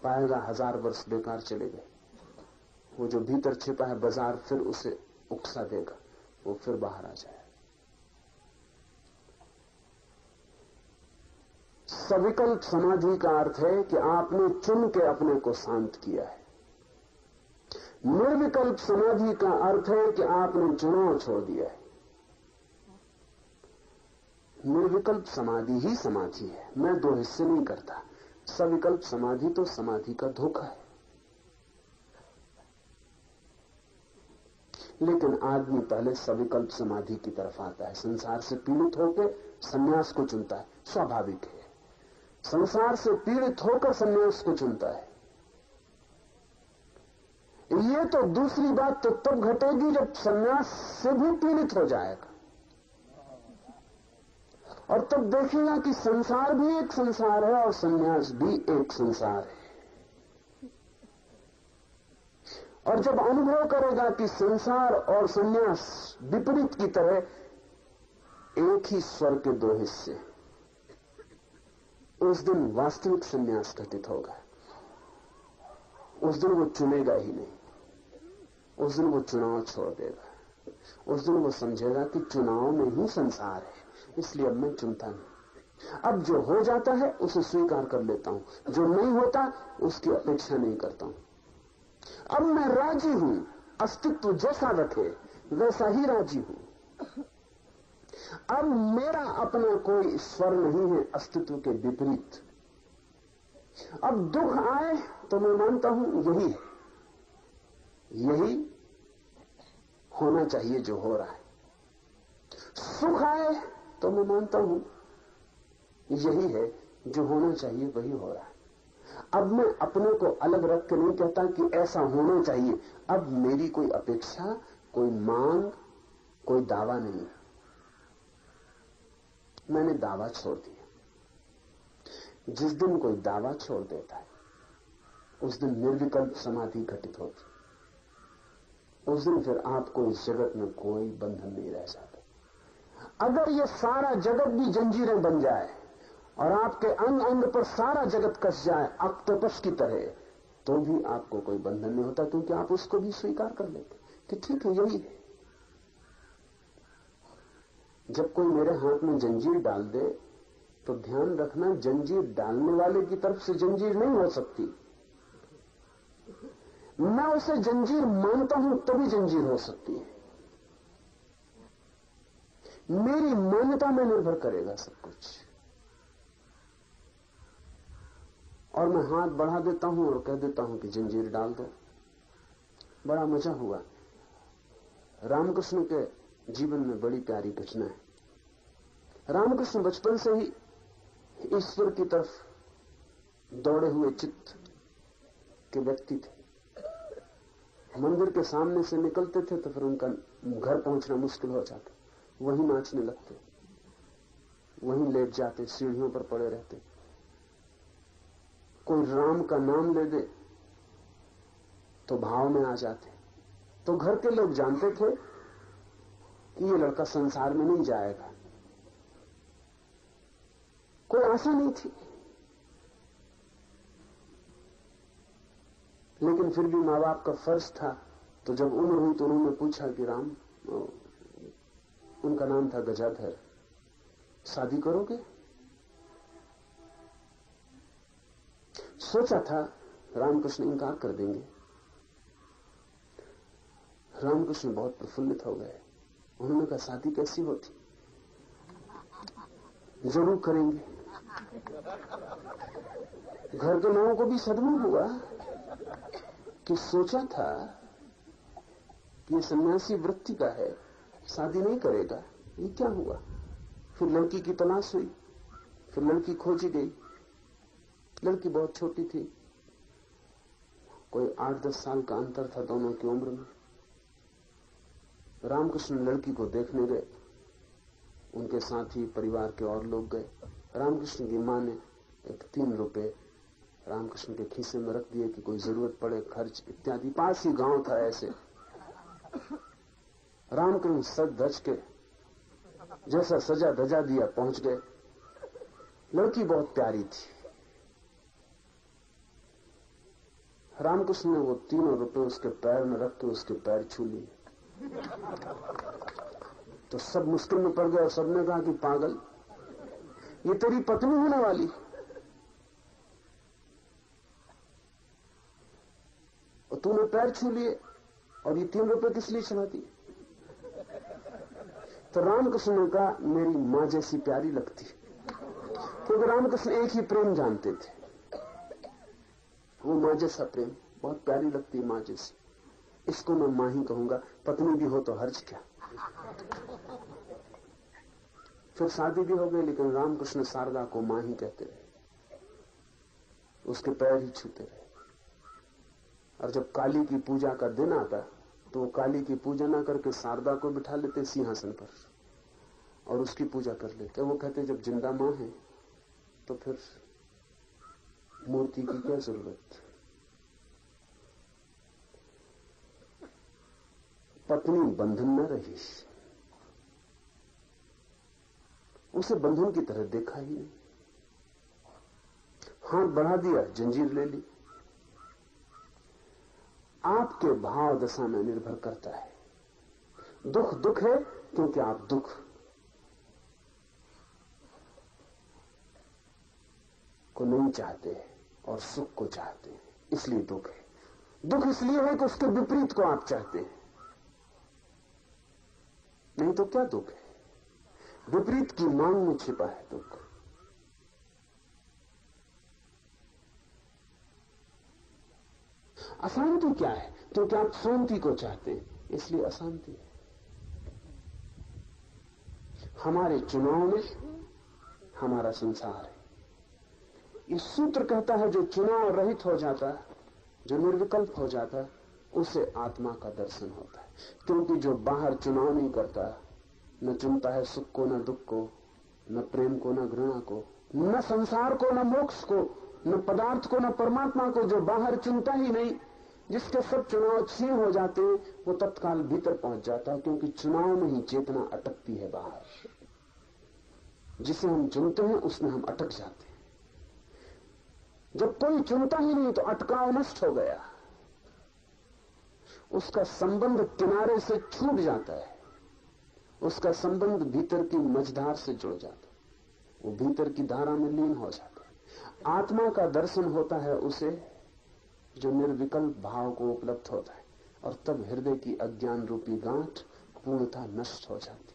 पाएगा 1000 वर्ष बेकार चले गए। वो जो भीतर छिपा है बाजार फिर उसे उकसा देगा, वो फिर बाहर आ जाए। सविकल्प समाधि का अर्थ है कि आपने चुन के अपने को शांत किया है। निर्विकल्प समाधि का अर्थ है कि आपने चुनाव छोड़ दिया है। निर्विकल्प समाधि ही समाधि है, मैं दो हिस्से नहीं करता। सविकल्प समाधि तो समाधि का धोखा है। लेकिन आदमी पहले सविकल्प समाधि की तरफ आता है। संसार से पीड़ित होकर संन्यास को चुनता है, स्वाभाविक है। संसार से पीड़ित होकर संन्यास को चुनता है। ये तो दूसरी बात तो तब घटेगी जब संन्यास से भी पीड़ित हो जाएगा, और तब देखेगा कि संसार भी एक संसार है और संन्यास भी एक संसार है। और जब अनुभव करेगा कि संसार और संन्यास विपरीत की तरह एक ही स्वर के दो हिस्से, उस दिन वास्तविक संन्यास घटित होगा। उस दिन वो चुनेगा ही नहीं, उस दिन वो चुनाव छोड़ देगा। उस दिन वो समझेगा कि चुनाव में ही संसार है, इसलिए अब मैं चुनता नहीं। अब जो हो जाता है उसे स्वीकार कर लेता हूं, जो नहीं होता उसकी अपेक्षा नहीं करता हूं। अब मैं राजी हूं, अस्तित्व जैसा रखे वैसा ही राजी हूं। अब मेरा अपना कोई स्वर नहीं है अस्तित्व के विपरीत। अब दुख आए तो मैं मानता हूं यही है, यही होना चाहिए जो हो रहा है। सुख आए तो मैं मानता हूं यही है जो होना चाहिए, वही हो रहा है। अब मैं अपने को अलग रख के नहीं कहता कि ऐसा होना चाहिए। अब मेरी कोई अपेक्षा, कोई मांग, कोई दावा नहीं है। मैंने दावा छोड़ दिया। जिस दिन कोई दावा छोड़ देता है उस दिन निर्विकल्प समाधि घटित होती। उस दिन फिर आपको इस जगत में कोई बंधन नहीं रह जाता। अगर ये सारा जगत भी जंजीरें बन जाए और आपके अंग अंग पर सारा जगत कस जाए ऑक्टोपस की तरह, तो भी आपको कोई बंधन नहीं होता, क्योंकि आप उसको भी स्वीकार कर लेते कि ठीक है, यही है। जब कोई मेरे हाथ में जंजीर डाल दे तो ध्यान रखना, जंजीर डालने वाले की तरफ से जंजीर नहीं हो सकती। मैं उसे जंजीर मानता हूं तभी जंजीर हो सकती है। मेरी मान्यता में निर्भर करेगा सब कुछ। और मैं हाथ बढ़ा देता हूं और कह देता हूं कि जंजीर डाल दो। बड़ा मजा हुआ। रामकृष्ण के जीवन में बड़ी प्यारी घटना है। रामकृष्ण बचपन से ही ईश्वर की तरफ दौड़े हुए चित्त के व्यक्ति थे। मंदिर के सामने से निकलते थे तो फिर उनका घर पहुंचना मुश्किल हो जाता, वहीं नाचने लगते, वहीं लेट जाते, सीढ़ियों पर पड़े रहते। कोई राम का नाम ले दे तो भाव में आ जाते। तो घर के लोग जानते थे कि ये लड़का संसार में नहीं जाएगा। कोई आशा नहीं थी, लेकिन फिर भी माँ बाप का फर्ज था। तो जब उम्र हुई तो उन्होंने पूछा कि राम, उनका नाम था गजाधर, शादी करोगे? सोचा था रामकृष्ण इनकार कर देंगे। रामकृष्ण बहुत प्रफुल्लित हो गए। उन्होंने कहा, शादी कैसी होती? जरूर करेंगे। घर के लोगों को भी सदमा हुआ कि सोचा था कि ये सन्यासी वृत्ति का है, शादी नहीं करेगा, ये क्या हुआ? फिर लड़की की तलाश हुई, फिर लड़की खोजी गई। लड़की बहुत छोटी थी, कोई 8-10 साल का अंतर था दोनों की उम्र में। रामकृष्ण लड़की को देखने गए, उनके साथ ही परिवार के और लोग गए। रामकृष्ण की मां ने एक 3 रुपए रामकृष्ण के खीसे में रख दिए कि कोई जरूरत पड़े, खर्च इत्यादि। पास ही गांव था ऐसे। रामकृष्ण सज धज के जैसा सजा धजा दिया पहुंच गए। लड़की बहुत प्यारी थी। रामकृष्ण ने वो 3 रुपए उसके पैर में रख के उसके पैर छू लिए। तो सब मुश्किल में पड़ गए और सबने कहा कि पागल, ये तेरी पत्नी होने वाली, और तूने पैर छू लिए और ये 3 रुपए किस लिए चढ़ाती? तो रामकृष्ण ने कहा, मेरी मां जैसी प्यारी लगती। क्योंकि रामकृष्ण एक ही प्रेम जानते थे, वो मां जैसा प्रेम, बहुत प्यारी लगती है मां जैसी। इसको मैं मां ही कहूंगा, पत्नी भी हो तो हर्ज क्या। फिर शादी भी हो गई, लेकिन रामकृष्ण शारदा को मां ही कहते रहे, उसके पैर ही छूते रहे। और जब काली की पूजा का दिन आता तो वो काली की पूजा ना करके शारदा को बिठा लेते सिंहासन पर और उसकी पूजा कर लेते। वो कहते जब जिंदा मां है तो फिर मूर्ति की क्या जरूरत। पत्नी बंधन न रही, उसे बंधन की तरह देखा ही नहीं। हाथ बढ़ा दिया, जंजीर ले ली। आपके भाव दशा में निर्भर करता है। दुख दुख है क्योंकि आप दुख को नहीं चाहते और सुख को चाहते हैं, इसलिए दुख है। दुख इसलिए है कि उसके विपरीत को आप चाहते हैं, नहीं तो क्या दुख है। विपरीत की मांग में छिपा है दुख। अशांति क्या है? क्योंकि आप शांति को चाहते हैं, इसलिए अशांति है। हमारे चुनाव में हमारा संसार है। इस सूत्र कहता है जो चुनाव रहित हो जाता है, जो निर्विकल्प हो जाता है, उसे आत्मा का दर्शन होता है। क्योंकि जो बाहर चुनाव नहीं करता, न चुनता है सुख को न दुख को, न प्रेम को न घृणा को, न संसार को न मोक्ष को, न पदार्थ को न परमात्मा को, जो बाहर चुनता ही नहीं, जिसके सब चुनाव छीन हो जाते हैं, वो तत्काल भीतर पहुंच जाता है। क्योंकि चुनाव में ही चेतना अटकती है बाहर। जिसे हम चुनते हैं उसमें हम अटक जाते हैं। जब कोई चुनता ही नहीं तो अटकाव नष्ट हो गया, उसका संबंध किनारे से छूट जाता है, उसका संबंध भीतर की मझधार से जुड़ जाता है, वो भीतर की धारा में लीन हो जाता है। आत्मा का दर्शन होता है उसे जो निर्विकल्प भाव को उपलब्ध होता है, और तब हृदय की अज्ञान रूपी गांठ पूर्णतः नष्ट हो जाती।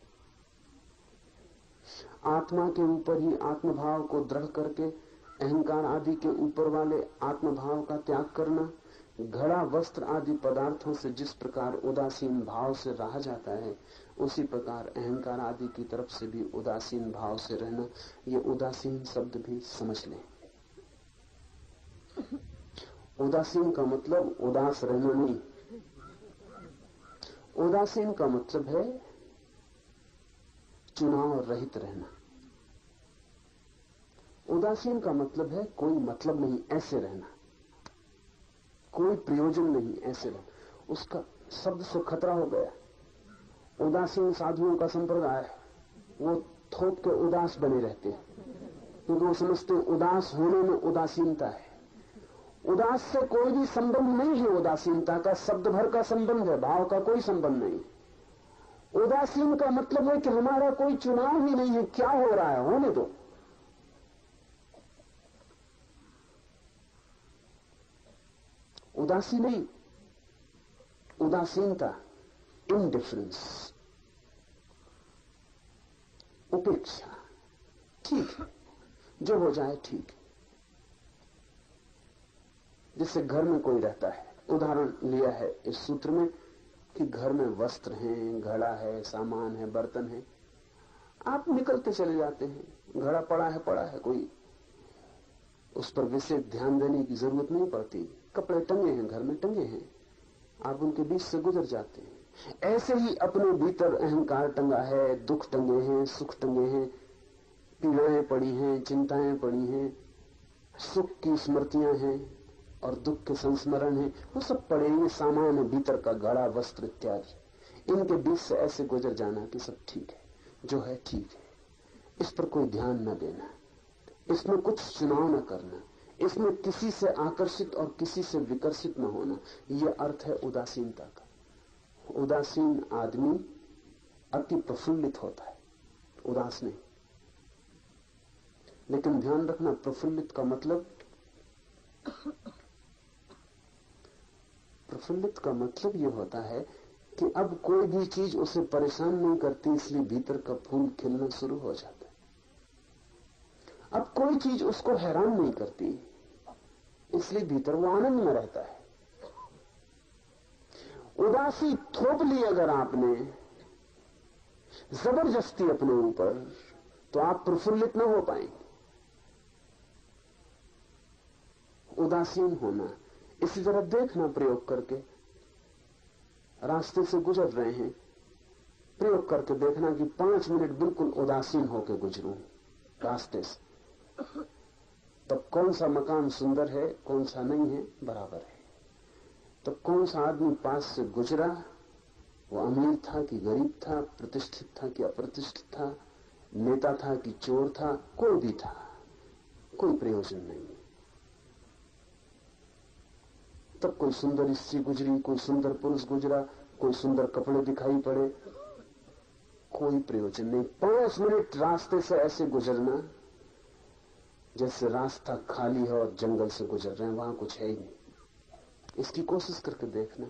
आत्मा के ऊपर ही आत्मभाव को दृढ़ करके अहंकार आदि के ऊपर वाले आत्मभाव का त्याग करना, घड़ा वस्त्र आदि पदार्थों से जिस प्रकार उदासीन भाव से रहा जाता है, उसी प्रकार अहंकार आदि की तरफ से भी उदासीन भाव से रहना। ये उदासीन शब्द भी समझ लें। उदासीन का मतलब उदास रहना नहीं। उदासीन का मतलब है चुनाव रहित रहना। उदासीन का मतलब है कोई मतलब नहीं, ऐसे रहना, कोई प्रयोजन नहीं, ऐसे रहना। उसका शब्द से खतरा हो गया। उदासीन साधुओं का संप्रदाय, वो थोक के उदास बने रहते हैं, क्योंकि वो समझते हैं उदास होने में उदासीनता है। उदास से कोई भी संबंध नहीं है। उदासीनता का शब्द भर का संबंध है, भाव का कोई संबंध नहीं। उदासीन का मतलब है कि हमारा कोई चुनाव ही नहीं है, क्या हो रहा है होने दो। उदासी नहीं, उदासीनता, इनडिफरेंस, उपेक्षा। ठीक है, जो हो जाए ठीक है। जिससे घर में कोई रहता है, उदाहरण लिया है इस सूत्र में कि घर में वस्त्र हैं, घड़ा है, सामान है, बर्तन है, आप निकलते चले जाते हैं। घड़ा पड़ा है, कोई उस पर विशेष ध्यान देने की जरूरत नहीं पड़ती। कपड़े टंगे हैं, घर में टंगे हैं, आप उनके बीच से गुजर जाते हैं। ऐसे ही अपने भीतर अहंकार टंगा है, दुख टंगे हैं, सुख टंगे हैं, पीड़ाएं पड़ी हैं, चिंताएं पड़ी हैं, सुख की स्मृतियां हैं और दुख के संस्मरण हैं, वो सब पड़े हुए सामान है, भीतर का घड़ा, वस्त्र इत्यादि। इनके बीच से ऐसे गुजर जाना कि सब ठीक है, जो है ठीक है, इस पर कोई ध्यान न देना, इसमें कुछ चुनाव न करना, इसमें किसी से आकर्षित और किसी से विकर्षित न होना। यह अर्थ है उदासीनता का। उदासीन आदमी अति प्रफुल्लित होता है, उदास नहीं। लेकिन ध्यान रखना, प्रफुल्लित का मतलब यह होता है कि अब कोई भी चीज उसे परेशान नहीं करती, इसलिए भीतर का फूल खिलना शुरू हो जाता है। अब कोई चीज उसको हैरान नहीं करती, इसलिए भीतर वो आनंद में रहता है। उदासी थोप ली अगर आपने जबरदस्ती अपने ऊपर, तो आप प्रफुल्लित न हो पाएंगे। उदासीन होना, इसी तरह देखना प्रयोग करके। रास्ते से गुजर रहे हैं, प्रयोग करके देखना कि 5 मिनट बिल्कुल उदासीन होकर गुजरूं रास्ते से, तब कौन सा मकान सुंदर है, कौन सा नहीं है, बराबर है। तो कौन सा आदमी पास से गुजरा, वो अमीर था कि गरीब था, प्रतिष्ठित था कि अप्रतिष्ठित था, नेता था कि चोर था, कोई भी था, कोई प्रयोजन नहीं। तब कोई सुंदर स्त्री गुजरी, कोई सुंदर पुरुष गुजरा, कोई सुंदर कपड़े दिखाई पड़े, कोई प्रयोजन नहीं। 5 मिनट रास्ते से ऐसे गुजरना जैसे रास्ता खाली है और जंगल से गुजर रहे हैं, वहां कुछ है ही नहीं। इसकी कोशिश करके देखना।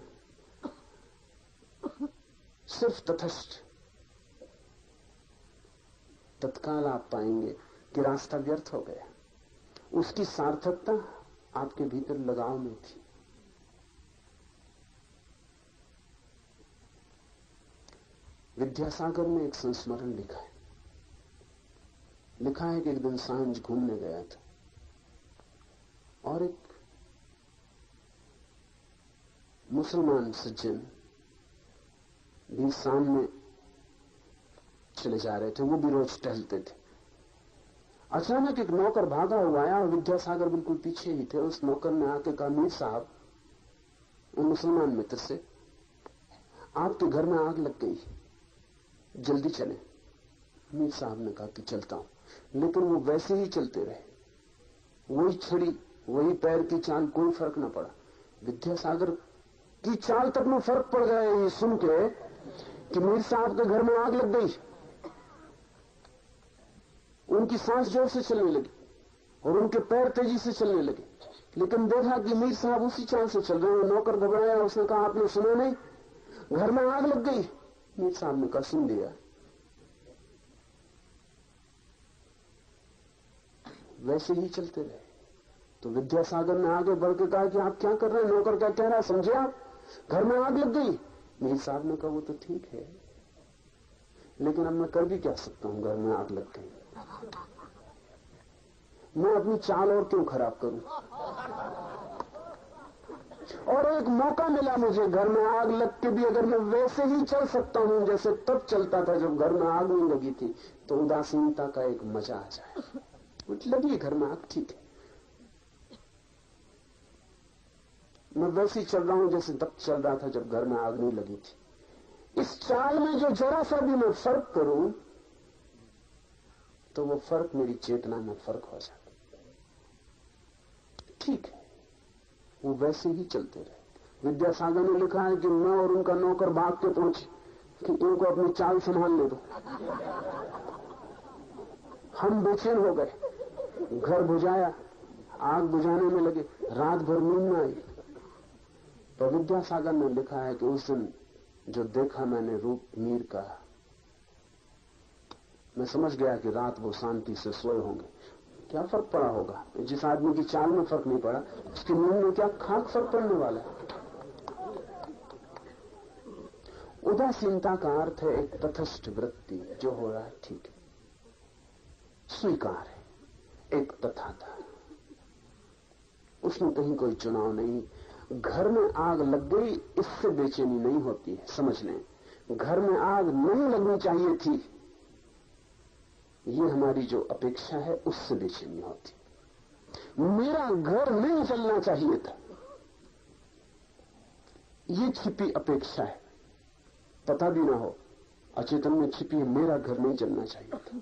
सिर्फ तटस्थ, तत्काल आप पाएंगे कि रास्ता व्यर्थ हो गया। उसकी सार्थकता आपके भीतर लगाव में थी। विद्यासागर ने एक संस्मरण लिखा है कि एक दिन सांझ घूमने गया था और एक मुसलमान सज्जन भी सामने चले जा रहे थे, वो भी रोज टहलते थे। अचानक एक नौकर भागा हुआ आया और विद्यासागर बिल्कुल पीछे ही थे। उस नौकर ने आके कहा, मीर साहब, उन मुसलमान मित्र से, आपके घर में आग लग गई, जल्दी चले। मीर साहब ने कहा कि चलता हूं, लेकिन वो वैसे ही चलते रहे, वही छड़ी, वही पैर की चाल, कोई फर्क न पड़ा। विद्यासागर की चाल तक में फर्क पड़ गया ये सुन के कि मीर साहब के घर में आग लग गई। उनकी सांस जोर से चलने लगी और उनके पैर तेजी से चलने लगे, लेकिन देखा कि मीर साहब उसी चाल से चल रहे हैं। नौकर घबराया, उसने कहा, आपने सुना नहीं, घर में आग लग गई। मीर साहब ने कहा, सुन लिया। वैसे ही चलते रहे। तो विद्यासागर ने आगे बढ़ के कहा कि आप क्या कर रहे हैं? नौकर क्या कह रहा है, समझे आप? घर में आग लग गई। मीर साहब ने कहा, वो तो ठीक है, लेकिन अब मैं कर भी क्या सकता हूं, घर में आग लग गई। मैं अपनी चाल और क्यों खराब करूं? और एक मौका मिला मुझे, घर में आग लग के भी अगर मैं वैसे ही चल सकता हूं जैसे तब चलता था जब घर में आग नहीं लगी थी, तो उदासीनता का एक मजा आ जाए। लगी घर में आग, ठीक है, मैं वैसे ही चल रहा हूं जैसे तब चल रहा था जब घर में आग नहीं लगी थी। इस चाल में जो जरा सा भी मैं फर्क करूं तो वो फर्क मेरी चेतना में फर्क हो जाता। ठीक है, वो वैसे ही चलते रहे। विद्यासागर ने लिखा है कि मैं और उनका नौकर भाग के पहुंचे कि इनको अपनी चाल संभालने दो। हम बेचैन हो गए, घर बुझाया, आग बुझाने में लगे, रात भर नींद न आई। तो विद्यासागर ने लिखा है कि उस दिन जो देखा मैंने रूप मीर का, मैं समझ गया कि रात वो शांति से सोए होंगे। क्या फर्क पड़ा होगा? जिस आदमी की चाल में फर्क नहीं पड़ा, उसकी नींद में क्या खाक फर्क पड़ने वाला है? उदासीनता का अर्थ है एक तटस्थ वृत्ति, जो हो रहा है ठीक है, स्वीकार है, एक तथाता, उसमें कहीं कोई चुनाव नहीं। घर में आग लग गई, इससे बेचैनी नहीं होती है, समझ लें। घर में आग नहीं लगनी चाहिए थी, ये हमारी जो अपेक्षा है उससे बेचैनी होती। मेरा घर नहीं जलना चाहिए था, ये छिपी अपेक्षा है, पता भी ना हो, अचेतन में छिपी है, मेरा घर नहीं जलना चाहिए था।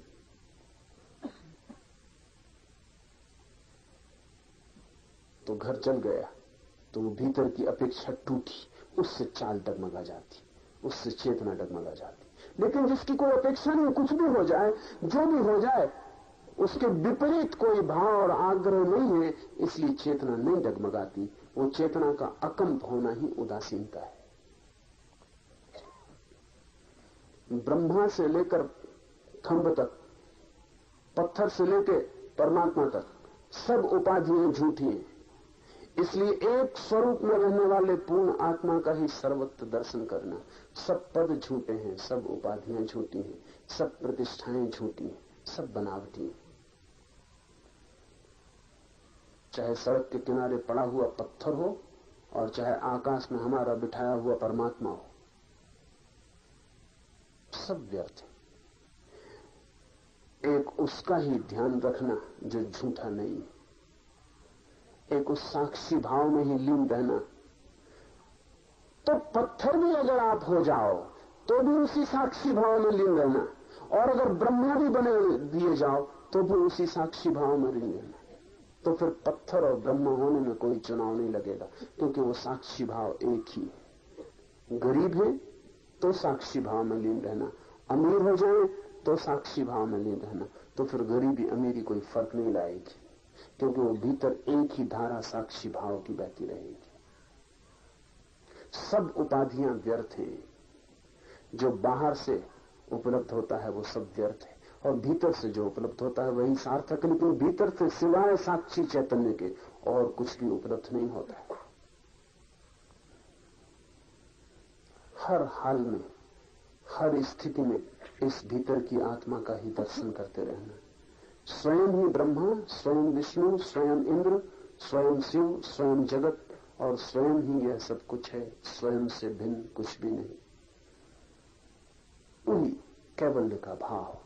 तो घर जल गया, तो वो भीतर की अपेक्षा टूटी, उससे चाल डगमगा जाती, उससे चेतना डगमगा जाती। लेकिन जिसकी कोई अपेक्षा नहीं, कुछ भी हो जाए, जो भी हो जाए, उसके विपरीत कोई भाव और आग्रह नहीं है, इसलिए चेतना नहीं डगमगाती। वो चेतना का अकंप होना ही उदासीनता है। ब्रह्मा से लेकर खंभ तक, पत्थर से लेकर परमात्मा तक, सब उपाधियां झूठी हैं। इसलिए एक स्वरूप में रहने वाले पूर्ण आत्मा का ही सर्वत्र दर्शन करना। सब पद झूठे हैं, सब उपाधियां झूठी हैं, सब प्रतिष्ठाएं झूठी हैं, सब बनावटी हैं। चाहे सड़क के किनारे पड़ा हुआ पत्थर हो और चाहे आकाश में हमारा बिठाया हुआ परमात्मा हो, सब व्यर्थ है। एक उसका ही ध्यान रखना जो झूठा नहीं है, एक उस साक्षी भाव में ही लीन रहना। तो पत्थर भी अगर आप हो जाओ तो भी उसी साक्षी भाव में लीन रहना, और अगर ब्रह्मा भी बने दिए जाओ तो भी उसी साक्षी भाव में लीन रहना। तो फिर पत्थर और ब्रह्मा होने में कोई चुनाव नहीं लगेगा, क्योंकि वो साक्षी भाव एक ही है। गरीब है तो साक्षी भाव में लीन रहना, अमीर हो जाए तो साक्षी भाव में लीन रहना। तो फिर गरीबी अमीरी कोई फर्क नहीं लाएगी, क्योंकि वो भीतर एक ही धारा साक्षी भाव की बहती रहेगी। सब उपाधियां व्यर्थ हैं। जो बाहर से उपलब्ध होता है वो सब व्यर्थ है, और भीतर से जो उपलब्ध होता है वही सार्थक है। लेकिन भीतर से सिवाय साक्षी चैतन्य के और कुछ भी उपलब्ध नहीं होता है। हर हाल में, हर स्थिति में इस भीतर की आत्मा का ही दर्शन करते रहना। स्वयं ही ब्रह्मा, स्वयं विष्णु, स्वयं इंद्र, स्वयं शिव, स्वयं जगत, और स्वयं ही यह सब कुछ है। स्वयं से भिन्न कुछ भी नहीं। वही कैवल्य का भाव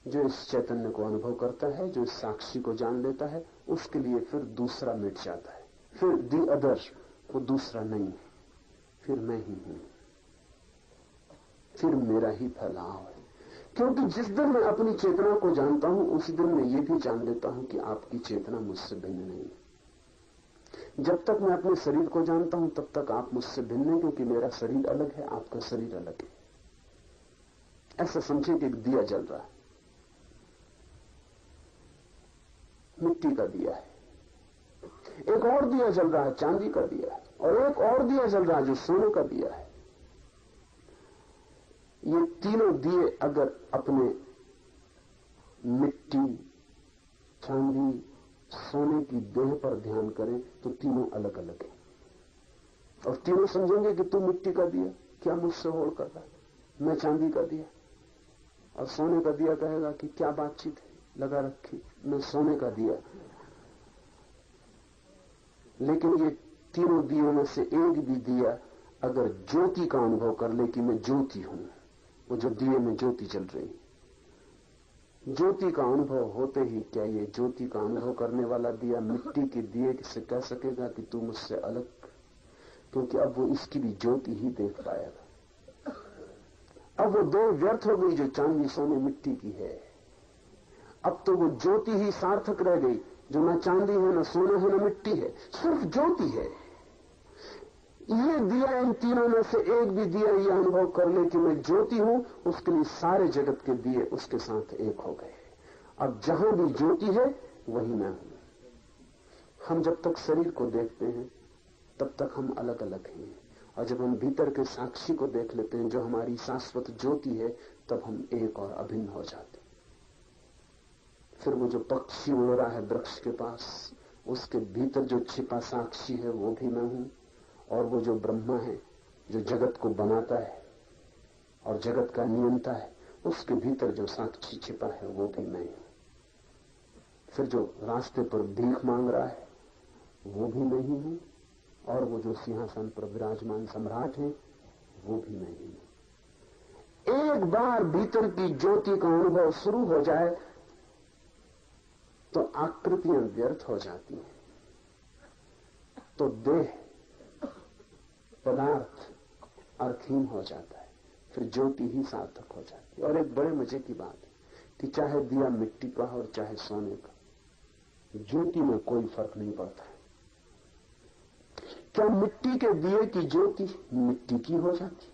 जो इस चैतन्य को अनुभव करता है, जो इस साक्षी को जान लेता है, उसके लिए फिर दूसरा मिट जाता है। फिर दी अदर, वो दूसरा नहीं है, फिर मैं ही हूं, फिर मेरा ही फैलाव है। क्योंकि जिस दिन मैं अपनी चेतना को जानता हूं, उसी दिन मैं ये भी जान लेता हूं कि आपकी चेतना मुझसे भिन्न नहीं है। जब तक मैं अपने शरीर को जानता हूं तब तक आप मुझसे भिन्न हैं, क्योंकि मेरा शरीर अलग है, आपका शरीर अलग है। ऐसा समझे कि एक दिया जल रहा है, मिट्टी का दिया है, एक और दिया जल रहा है, चांदी का दिया है, और एक और दिया जल रहा है जो सोने का दिया है। ये तीनों दिए अगर अपने मिट्टी, चांदी, सोने की देह पर ध्यान करें तो तीनों अलग अलग हैं, और तीनों समझेंगे कि तू मिट्टी का दिया, क्या मुझसे होड़ कर रहा है, मैं चांदी का दिया। और सोने का दिया कहेगा कि क्या बातचीत है लगा रखी, मैं सोने का दिया। लेकिन ये तीनों दियों में से एक भी दिया अगर ज्योति का अनुभव कर ले कि मैं ज्योति हूं, वो जो दिए में ज्योति जल रही, ज्योति का अनुभव होते ही क्या ये ज्योति का अनुभव करने वाला दिया मिट्टी के दिए से कह सकेगा कि तू मुझसे अलग? क्योंकि अब वो इसकी भी ज्योति ही देख पाएगा। अब वो दो व्यर्थ हो गई जो चांदी सोने मिट्टी की है। अब तो वो ज्योति ही सार्थक रह गई, जो न चांदी है, न सोना है, न मिट्टी है, सिर्फ ज्योति है। ये दिया, इन तीनों में से एक भी दिया ये अनुभव कर ले कि मैं ज्योति हूं, उसके लिए सारे जगत के दिए उसके साथ एक हो गए। अब जहां भी ज्योति है वही मैं हूं। हम जब तक शरीर को देखते हैं तब तक हम अलग अलग हैं, और जब हम भीतर के साक्षी को देख लेते हैं जो हमारी शाश्वत ज्योति है, तब हम एक और अभिन्न हो जाते। फिर वो जो पक्षी उड़ रहा है वृक्ष के पास, उसके भीतर जो छिपा साक्षी है वो भी मैं हूं, और वो जो ब्रह्मा है जो जगत को बनाता है और जगत का नियंता है, उसके भीतर जो साक्षी छिपा है वो भी मैं हूं। फिर जो रास्ते पर भीख मांग रहा है वो भी मैं ही हूं, और वो जो सिंहासन पर विराजमान सम्राट है वो भी मैं ही हूं। एक बार भीतर की ज्योति का अनुभव शुरू हो जाए तो आकृतियां व्यर्थ हो जाती हैं, तो देह पदार्थ अर्थहीन हो जाता है, फिर ज्योति ही सार्थक हो जाती है। और एक बड़े मजे की बात है कि चाहे दिया मिट्टी का और चाहे सोने का, ज्योति में कोई फर्क नहीं पड़ता है। क्या मिट्टी के दिए की ज्योति मिट्टी की हो जाती?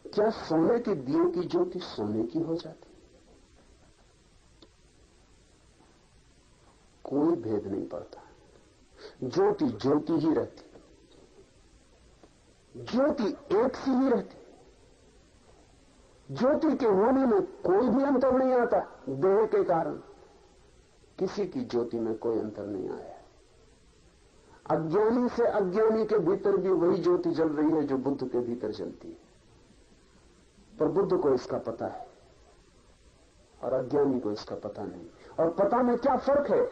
क्या सोने के दिए की ज्योति सोने की हो जाती? कोई भेद नहीं पड़ता। ज्योति ज्योति ही रहती, ज्योति एक सी ही रहती। ज्योति के होने में कोई भी अंतर नहीं आता देह के कारण किसी की ज्योति में कोई अंतर नहीं आया। अज्ञानी से अज्ञानी के भीतर भी वही ज्योति जल रही है जो बुद्ध के भीतर जलती है, पर बुद्ध को इसका पता है और अज्ञानी को इसका पता नहीं। और पता में क्या फर्क है?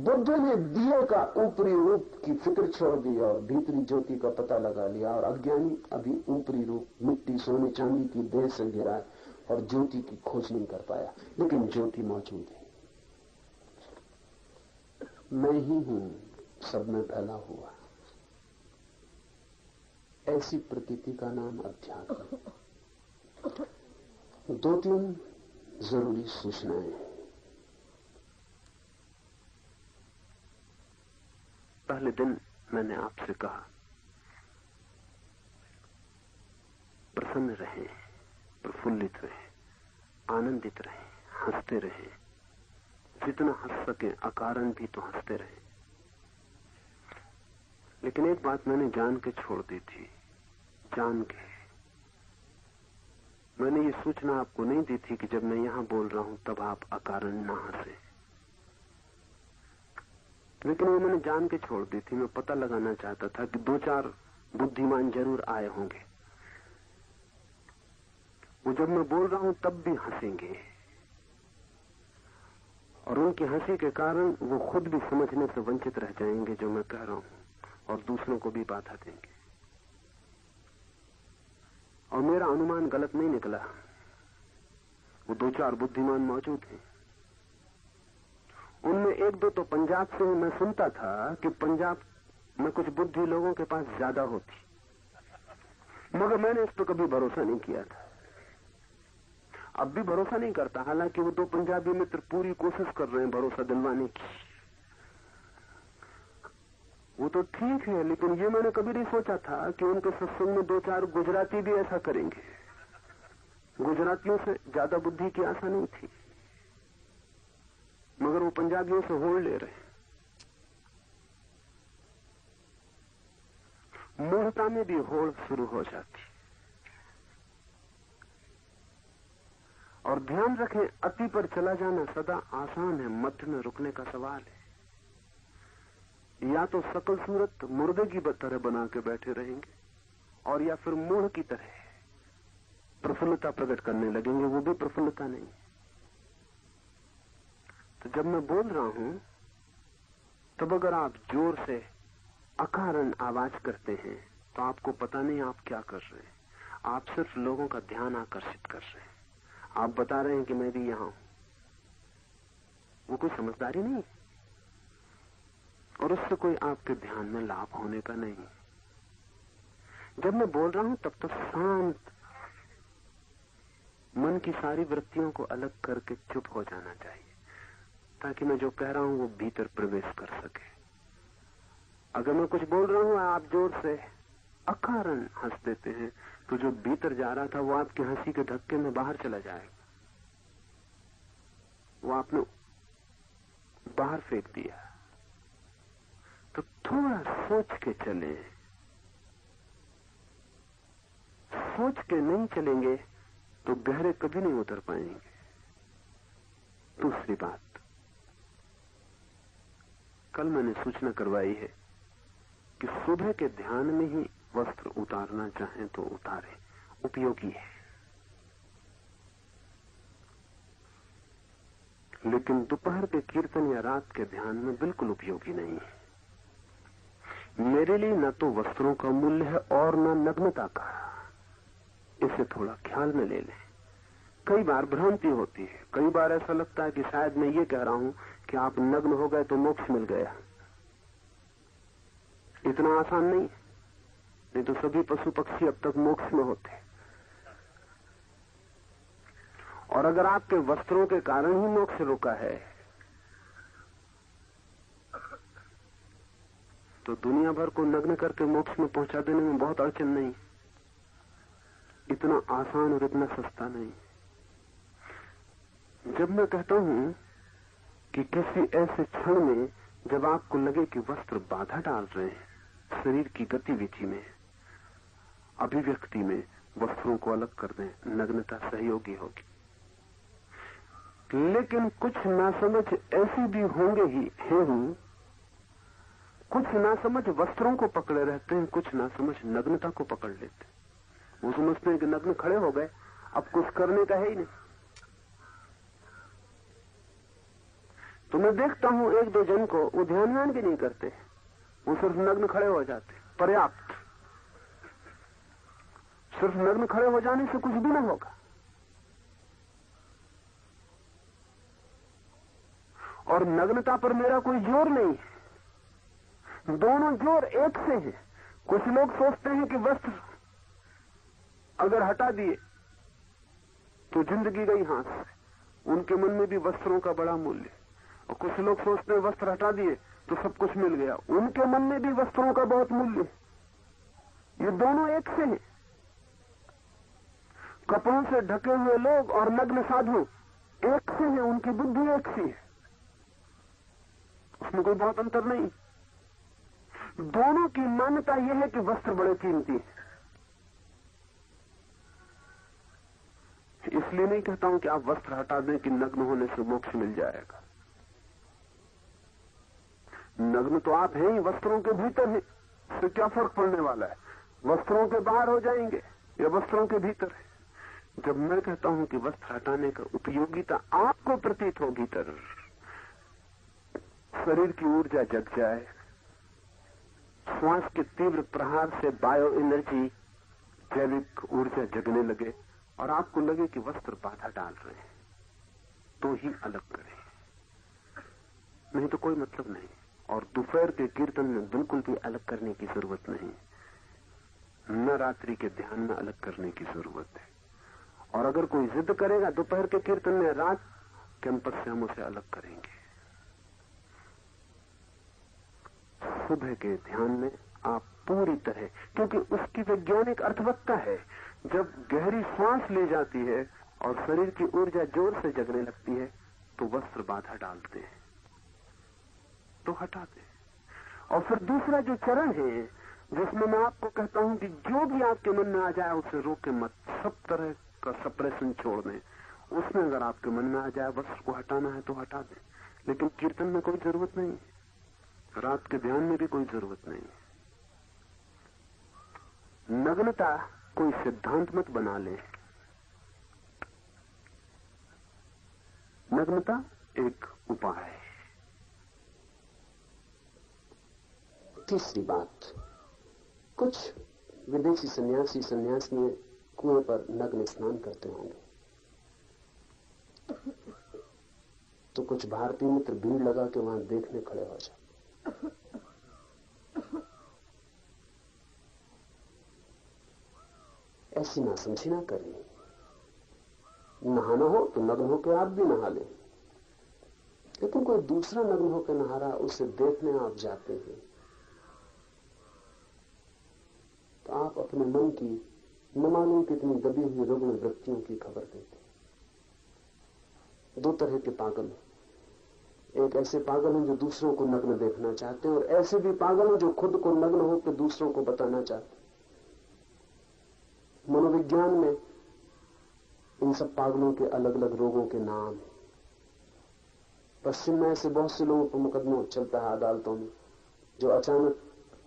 बुद्ध ने दिए का ऊपरी रूप की फिक्र छोड़ दी और भीतरी ज्योति का पता लगा लिया, और अज्ञानी अभी ऊपरी रूप मिट्टी सोने चांदी की देह से घिरा है और ज्योति की खोज नहीं कर पाया, लेकिन ज्योति मौजूद है। मैं ही हूं सब में फैला हुआ, ऐसी प्रतीति का नाम अध्यात्म। 2-3 जरूरी सूचनाएं। पहले दिन मैंने आपसे कहा प्रसन्न रहें, प्रफुल्लित रहें, आनंदित रहें, हंसते रहें, जितना हंस सके, अकारण भी तो हंसते रहें। लेकिन एक बात मैंने जान के छोड़ दी थी, जान के। मैंने ये सूचना आपको नहीं दी थी कि जब मैं यहां बोल रहा हूं तब आप अकारण ना हंसे, लेकिन वो मैंने जान के छोड़ दी थी। मैं पता लगाना चाहता था कि 2-4 बुद्धिमान जरूर आए होंगे, वो जब मैं बोल रहा हूं तब भी हंसेंगे, और उनकी हंसी के कारण वो खुद भी समझने से वंचित रह जाएंगे जो मैं कह रहा हूं, और दूसरों को भी बाधा देंगे। और मेरा अनुमान गलत नहीं निकला। वो 2-4 बुद्धिमान मौजूद हैं। उनमें 1-2 तो पंजाब से मैं सुनता था कि पंजाब में कुछ बुद्धि लोगों के पास ज्यादा होती, मगर मैंने इस पर कभी भरोसा नहीं किया था। अब भी भरोसा नहीं करता, हालांकि वो 2 पंजाबी मित्र पूरी कोशिश कर रहे हैं भरोसा दिलवाने की। वो तो ठीक है, लेकिन ये मैंने कभी नहीं सोचा था कि उनके सत्संग में 2-4 गुजराती भी ऐसा करेंगे। गुजरातियों से ज्यादा बुद्धि की आशा नहीं थी, मगर वो पंजाबियों से होड़ ले रहे हैं। मूढ़ता में भी होड़ शुरू हो जाती। और ध्यान रखें, अति पर चला जाना सदा आसान है, मध्य में रुकने का सवाल है। या तो सकल सूरत मुर्दे की तरह बना के बैठे रहेंगे, और या फिर मूढ़ की तरह प्रफुल्लता प्रकट करने लगेंगे, वो भी प्रफुल्लता नहीं। तो जब मैं बोल रहा हूं तब अगर आप जोर से अकारण आवाज करते हैं तो आपको पता नहीं आप क्या कर रहे हैं। आप सिर्फ लोगों का ध्यान आकर्षित कर रहे हैं। आप बता रहे हैं कि मैं भी यहां हूं। वो कोई समझदारी नहीं, और उससे कोई आपके ध्यान में लाभ होने का नहीं। जब मैं बोल रहा हूं तब तो शांत मन की सारी वृत्तियों को अलग करके चुप हो जाना चाहिए, ताकि मैं जो कह रहा हूं वो भीतर प्रवेश कर सके। अगर मैं कुछ बोल रहा हूं आप जोर से अकारण हंस देते हैं, तो जो भीतर जा रहा था वो आपकी हंसी के धक्के में बाहर चला जाएगा। वो आपने बाहर फेंक दिया। तो थोड़ा सोच के चले। सोच के नहीं चलेंगे तो गहरे कभी नहीं उतर पाएंगे। दूसरी बात, कल मैंने सूचना करवाई है कि सुबह के ध्यान में ही वस्त्र उतारना चाहें तो उतारें, उपयोगी है। लेकिन दोपहर के कीर्तन या रात के ध्यान में बिल्कुल उपयोगी नहीं है। मेरे लिए न तो वस्त्रों का मूल्य है और न नग्नता का। इसे थोड़ा ख्याल में ले लें। कई बार भ्रांति होती है, कई बार ऐसा लगता है कि शायद मैं ये कह रहा हूं कि आप नग्न हो गए तो मोक्ष मिल गया। इतना आसान नहीं तो सभी पशु पक्षी अब तक मोक्ष में होते। और अगर आपके वस्त्रों के कारण ही मोक्ष रुका है तो दुनिया भर को नग्न करके मोक्ष में पहुंचा देने में बहुत अड़चन नहीं। इतना आसान और इतना सस्ता नहीं। जब मैं कहता हूं कि किसी ऐसे क्षण में जब आपको लगे कि वस्त्र बाधा डाल रहे हैं शरीर की गतिविधि में, अभिव्यक्ति में, वस्त्रों को अलग कर दें, नग्नता सहयोगी होगी। लेकिन कुछ नासमझ ऐसी भी होंगे ही हैं। कुछ नासमझ वस्त्रों को पकड़े रहते हैं, कुछ नासमझ नग्नता को पकड़ लेते हैं। वो समझते हैं कि नग्न खड़े हो गए, अब कुछ करने का है ही नहीं। तो मैं देखता हूं एक दो जन को वो ध्यान भी नहीं करते, वो सिर्फ नग्न खड़े हो जाते, पर्याप्त। सिर्फ नग्न खड़े हो जाने से कुछ भी ना होगा। और नग्नता पर मेरा कोई जोर नहीं है, दोनों जोर एक से हैं। कुछ लोग सोचते हैं कि वस्त्र अगर हटा दिए तो जिंदगी गई हाथ से, उनके मन में भी वस्त्रों का बड़ा मूल्य। और कुछ लोग सोचते हैं वस्त्र हटा दिए तो सब कुछ मिल गया, उनके मन में भी वस्त्रों का बहुत मूल्य। ये दोनों एक से हैं। कपड़ों से ढके हुए लोग और नग्न साधु एक से हैं, उनकी बुद्धि एक सी है, उसमें कोई बहुत अंतर नहीं। दोनों की मान्यता यह है कि वस्त्र बड़े कीमती है। इसलिए नहीं कहता हूं कि आप वस्त्र हटा दें कि नग्न होने से मोक्ष मिल जाएगा। नग्न तो आप हैं ही, वस्त्रों के भीतर है, इससे क्या फर्क पड़ने वाला है? वस्त्रों के बाहर हो जाएंगे या वस्त्रों के भीतर है। जब मैं कहता हूं कि वस्त्र हटाने का उपयोगिता आपको प्रतीत हो, भीतर शरीर की ऊर्जा जग जाए, श्वास के तीव्र प्रहार से बायो एनर्जी, जैविक ऊर्जा जगने लगे और आपको लगे कि वस्त्र बाधा डाल रहे हैं, तो ही अलग करें, नहीं तो कोई मतलब नहीं। और दोपहर के कीर्तन में बिल्कुल भी अलग करने की जरूरत नहीं, न रात्रि के ध्यान में अलग करने की जरूरत है। और अगर कोई जिद करेगा दोपहर के कीर्तन में, रात कैंपस से हम उसे अलग करेंगे। सुबह के ध्यान में आप पूरी तरह, क्योंकि उसकी वैज्ञानिक अर्थवत्ता है, जब गहरी सांस ले जाती है और शरीर की ऊर्जा जोर से जगने लगती है तो वस्त्र बाधा डालते हैं, तो हटा दे। और फिर दूसरा जो चरण है, जिसमें मैं आपको कहता हूं कि जो भी आपके मन में आ जाए उसे रोके मत, सब तरह का सप्रेशन छोड़ दें। उसमें अगर आपके मन में आ जाए वस्त्र को हटाना है तो हटा दें, लेकिन कीर्तन में कोई जरूरत नहीं, रात के ध्यान में भी कोई जरूरत नहीं। नग्नता कोई सिद्धांत मत बना ले, नग्नता एक उपाय है। तीसरी बात, कुछ विदेशी सन्यासी सन्यासियां कुएं पर नग्न स्नान करते होंगे, तो कुछ भारतीय मित्र भीड़ लगा के वहां देखने खड़े हो जाए। ऐसी नासमझी ना करें। नहाना हो तो नग्न होकर आप भी नहा लें, लेकिन कोई दूसरा नग्न होकर नहा रहा, उसे देखने आप जाते हैं तो आप अपने मन की न मालूम कितनी दबी हुई रुग्ण वृत्तियों की खबर देते। दो तरह के पागल हैं, एक ऐसे पागल हैं जो दूसरों को नग्न देखना चाहते हैं, और ऐसे भी पागल हैं जो खुद को नग्न होकर दूसरों को बताना चाहते हैं। मनोविज्ञान में इन सब पागलों के अलग अलग रोगों के नाम हैं। पश्चिम में ऐसे बहुत से लोगों पर मुकदमा चलता है अदालतों में, जो अचानक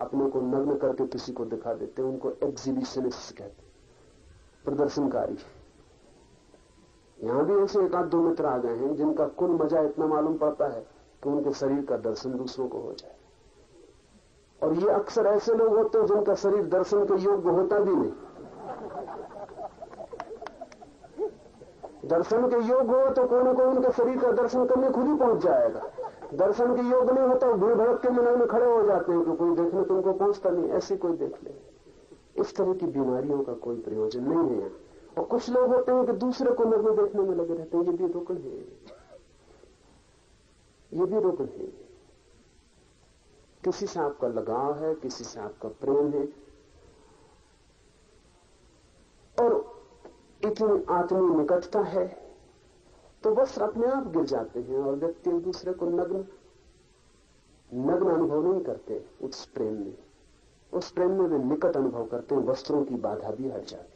अपने को नग्न करके किसी को दिखा देते हैं, उनको एग्जिबिशनिस्ट कहते हैं, प्रदर्शनकारी। यहां भी ऐसे एक आध दो मित्र आ गए हैं जिनका कुल मजा इतना मालूम पड़ता है कि उनके शरीर का दर्शन दूसरों को हो जाए। और ये अक्सर ऐसे लोग होते हैं जिनका शरीर दर्शन के योग्य होता भी नहीं। दर्शन के योग्य हो तो कोई ना कोई उनके शरीर का दर्शन करने खुद ही पहुंच जाएगा। दर्शन के योग्य नहीं होता, भीड़ भड़क के मन में खड़े हो जाते हैं कि कोई देखने तुमको पहुंचता नहीं, ऐसे कोई देख ले। इस तरह की बीमारियों का कोई प्रयोजन नहीं है। और कुछ लोग होते हैं कि दूसरे को नग्न देखने में लगे रहते हैं, ये भी रुकन है, ये भी रुकन है। किसी से आपका लगाव है, किसी से आपका प्रेम है, और इतनी आत्मीय निकटता है तो वस्त्र अपने आप गिर जाते हैं और व्यक्ति एक दूसरे को नग्न अनुभव नहीं करते। उस प्रेम में वे निकट अनुभव करते हैं, वस्त्रों की बाधा भी हट जाती।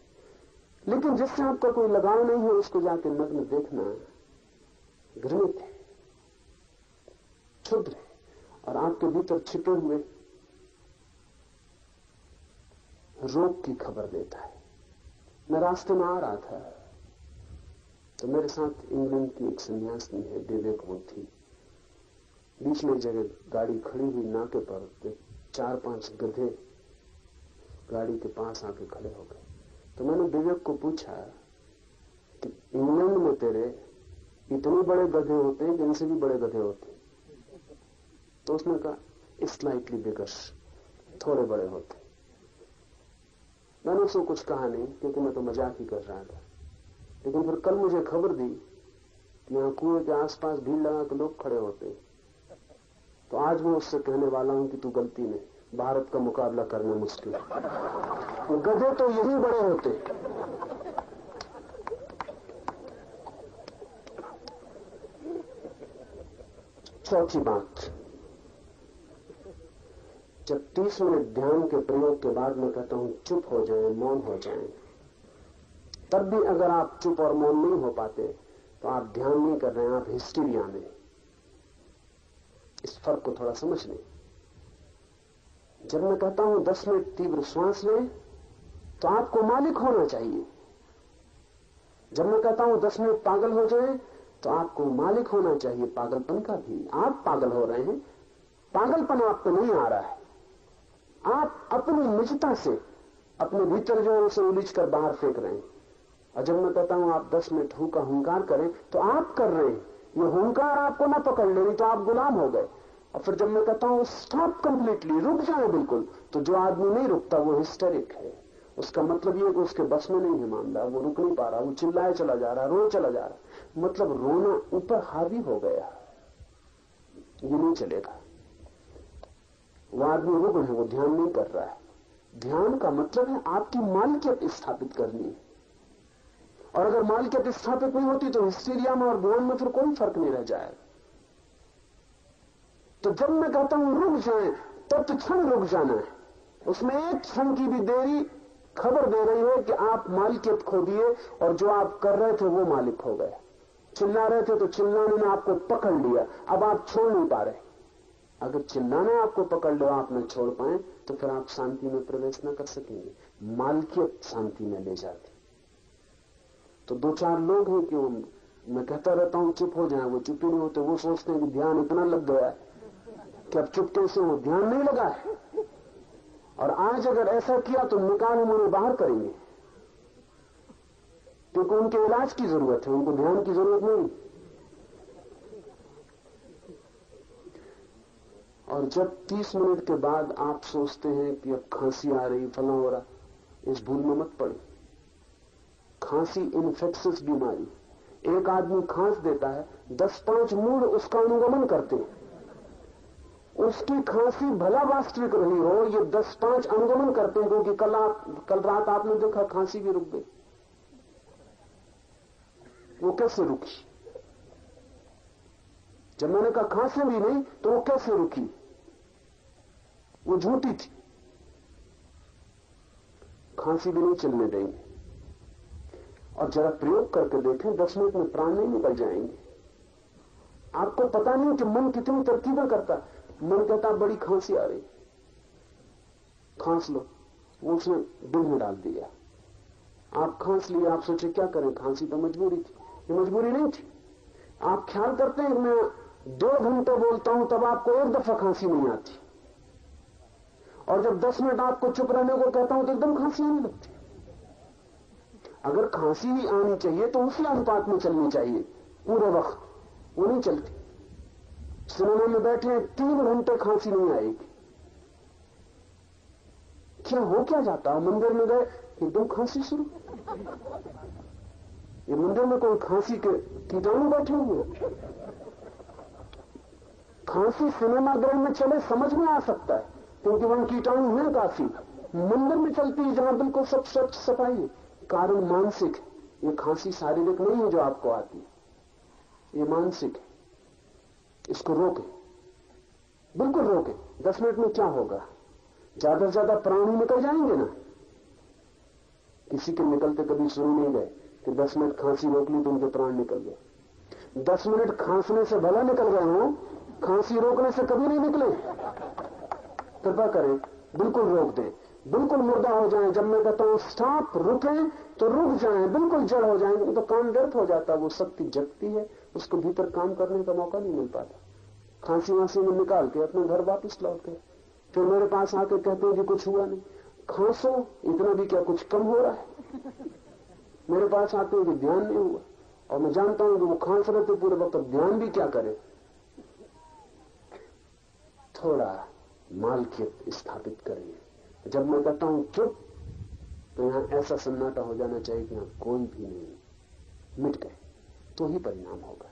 लेकिन जिससे आपका कोई लगाव नहीं है उसको जाके नग्न देखना घृणित है, क्षुद्र है, और आपके भीतर छिपे हुए रोग की खबर देता है। मैं रास्ते में आ रहा था तो मेरे साथ इंग्लैंड की एक सन्यासिनी है, विवेक वो थी। बीच में एक जगह गाड़ी खड़ी हुई नाके पर, 4-5 गधे गाड़ी के पास आके खड़े हो गए। तो मैंने विवेक को पूछा कि इंग्लैंड में तेरे इतने बड़े गधे होते हैं कि इनसे भी बड़े गधे होते हैं? तो उसने कहा स्लाइटली बिगर, थोड़े बड़े होते। मैंने उसको कुछ कहा नहीं क्योंकि मैं तो मजाक ही कर रहा था। लेकिन फिर कल मुझे खबर दी कि यहाँ कुएं के आसपास भीड़ लगा के लोग खड़े होते, तो आज मैं उससे कहने वाला हूं कि तू गलती नहीं, भारत का मुकाबला करना मुश्किल है। गधे तो यही बड़े होते। चौथी बात, जब 30 मिनट ध्यान के प्रयोग के बाद मैं कहता हूं चुप हो जाएं, मौन हो जाएं, तब भी अगर आप चुप और मौन नहीं हो पाते तो आप ध्यान नहीं कर रहे हैं, आप हिस्टीरिया में। इस फर्क को थोड़ा समझ लें। जब मैं कहता हूं 10 मिनट तीव्र श्वास लें तो आपको मालिक होना चाहिए। जब मैं कहता हूं 10 मिनट पागल हो जाएं तो आपको मालिक होना चाहिए पागलपन का भी। आप पागल हो रहे हैं, पागलपन आप पे नहीं आ रहा है। आप अपनी निजता से अपने भीतर जो है उसे उलीझ कर बाहर फेंक रहे हैं। और जब मैं कहता हूं आप 10 मिनट हु का हुंकार करें तो आप कर रहे हैं। ये हुंकार आपको ना पकड़ ले तो आप गुलाम हो गए। और फिर जब मैं कहता हूं स्टॉप कंप्लीटली, रुक जाए बिल्कुल, तो जो आदमी नहीं रुकता वो हिस्टेरिक है। उसका मतलब ये कि उसके बस में नहीं है मामला, वो रुक नहीं पा रहा, वो चिल्लाए चला जा रहा, रो चला जा रहा। मतलब रोना ऊपर हावी हो गया, ये नहीं चलेगा। वो आदमी रुक है, वो ध्यान नहीं कर रहा है। ध्यान का मतलब है आपकी मालिकियत स्थापित करनी है। और अगर मालिकियत स्थापित नहीं होती तो हिस्टीरिया में और ध्यान में फिर कोई फर्क नहीं रह जाएगा। तो जब मैं कहता हूं रुक जाए, तत्क्षण रुक जाना है। उसमें एक क्षण की भी देरी खबर दे रही है कि आप मालिकियत खो दिए और जो आप कर रहे थे वो मालिक हो गए। चिल्ला रहे थे तो चिल्लाने ने आपको पकड़ लिया, अब आप छोड़ नहीं पा रहे। अगर चिल्लाना आपको पकड़ लो, आप न छोड़ पाए, तो फिर आप शांति में प्रवेश न कर सकेंगे। मालिकियत शांति में ले जाती। तो 2-4 लोग हैं कि मैं कहता रहता हूं चुप हो जाए, वो चुप ही नहीं होते। वो सोचते हैं कि ध्यान इतना लग गया है कि अब चुपके से वो ध्यान नहीं लगा है। और आज अगर ऐसा किया तो निकाल उन्हें बाहर करेंगे, क्योंकि उनके इलाज की जरूरत है, उनको ध्यान की जरूरत नहीं। और जब 30 मिनट के बाद आप सोचते हैं कि अब खांसी आ रही, फला हो रहा, इस भूल में मत पड़े। खांसी इन्फेक्शियस बीमारी। एक आदमी खांस देता है, 10-5 मूड उसका अनुगमन करते हैं। उसकी खांसी भला वास्तविक रही हो, ये 10-5 अनुगमन करते हैं, क्योंकि कल रात आपने देखा खांसी भी रुक गई। वो कैसे रुकी? जब मैंने कहा खांसी भी नहीं, तो वो कैसे रुकी? वो झूठी थी। खांसी भी नहीं चलने देंगे। और जरा प्रयोग करके देखें, 10 मिनट में प्राण नहीं निकल जाएंगे। आपको पता नहीं कि मन कितनी तरकीबें करता है। मन कहता बड़ी खांसी आ रही, खांस लो, वो उसने दिल में डाल दिया। आप खांस लिए, आप सोचे क्या करें, खांसी तो मजबूरी थी। ये मजबूरी नहीं थी। आप ख्याल करते हैं मैं 2 घंटे बोलता हूं तब आपको एक दफा खांसी नहीं आती, और जब 10 मिनट आपको चुप रहने को कहता हूं तो एकदम खांसी आने लगती। अगर खांसी ही आनी चाहिए तो उसी अनुपात में चलनी चाहिए पूरे वक्त, वो नहीं चलती। सिनेमा में बैठे 3 घंटे खांसी नहीं आएगी। क्या जाता है? मंदिर में गए एकदम खांसी शुरू। ये मंदिर में कोई खांसी के कीटाणु बैठे हुए? खांसी सिनेमा गृह में चले समझ में आ सकता है, क्योंकि वहां कीटाणु है काफी। मंदिर में चलती है जहां बिल्कुल सब स्वच्छ सफाई है। कारण मानसिक है। ये खांसी शारीरिक नहीं है जो आपको आती है, ये मानसिक है। इसको रोके, बिल्कुल रोके। 10 मिनट में क्या होगा? ज्यादा से ज्यादा प्राण ही निकल जाएंगे ना। किसी के निकलते कभी सुन नहीं गए कि 10 मिनट खांसी रोक ली तो उनके प्राण निकल गए। 10 मिनट खांसने से भला निकल गए हो, खांसी रोकने से कभी नहीं निकले। कृपा करें, बिल्कुल रोक दें, बिल्कुल मुर्दा हो जाए। जब मैं कहता हूं स्टॉप, रुकें, तो रुक जाएं, बिल्कुल जड़ हो जाएंगे, तो काम व्यर्थ हो जाता है। वो शक्ति जगती है, उसको भीतर काम करने का मौका नहीं मिल पाता। खांसी वांसी में निकाल के अपने घर वापस लौट गए, फिर मेरे पास आके कहते हैं कि कुछ हुआ नहीं। खांसो, इतना भी क्या कुछ कम हो रहा है? मेरे पास आते हैं कि ध्यान नहीं हुआ, और मैं जानता हूं कि वो खांस रहे थे पूरे वक्त, ध्यान भी क्या करे। थोड़ा मालकियत स्थापित करिए। जब मैं कहता हूं चुप, तो यहां ऐसा सन्नाटा हो जाना चाहिए कि यहां कोई भी नहीं, मिट गए, तो ही परिणाम होगा।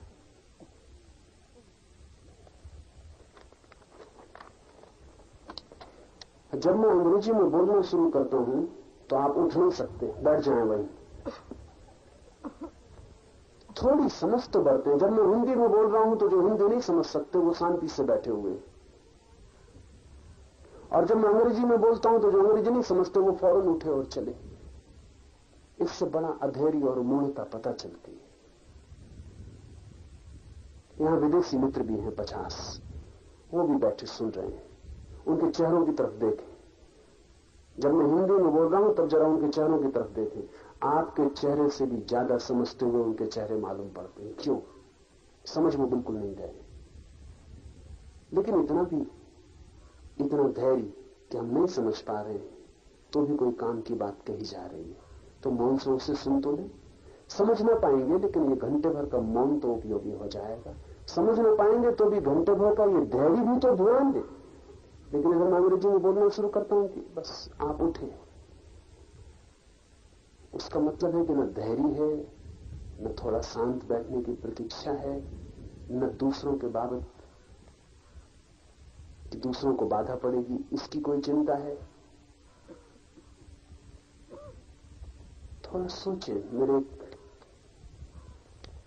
जब मैं अंग्रेजी में बोलना शुरू करता हूं तो आप उठ नहीं सकते, बैठ जाएं वहीं। थोड़ी समझ तो बढ़ते हैं। जब मैं हिंदी में बोल रहा हूं तो जो हिंदी नहीं समझ सकते वो शांति से बैठे हुए हैं, और जब मैं अंग्रेजी में बोलता हूं तो जो अंग्रेजी नहीं समझते वो फौरन उठे और चले। इससे बड़ा अधैर्य और मूढ़ता पता चलती है। यहां विदेशी मित्र भी हैं 50, वो भी बैठे सुन रहे हैं। उनके चेहरों की तरफ देखें। जब मैं हिंदी में बोल रहा हूं तब जरा उनके चेहरों की तरफ देखें। आपके चेहरे से भी ज्यादा समझते हुए उनके चेहरे मालूम पड़ते हैं। क्यों? समझ में बिल्कुल नहीं गए, लेकिन इतना धैर्य कि हम नहीं समझ पा रहे हैं, तो भी कोई काम की बात कही जा रही है, तो मौन से उसे सुन तो ले। समझ ना पाएंगे, लेकिन ये घंटे भर का मौन तो उपयोगी हो जाएगा। समझ ना पाएंगे तो भी घंटे भर का ये धैर्य भी तो ध्यान दे। लेकिन अगर मैं अंग्रेजी में बोलना शुरू करता हूं कि बस आप उठे, उसका मतलब है कि न धैर्य है, न थोड़ा शांत बैठने की प्रतीक्षा है, न दूसरों के बाबत कि दूसरों को बाधा पड़ेगी इसकी कोई चिंता है। थोड़ा सोचें। मेरे एक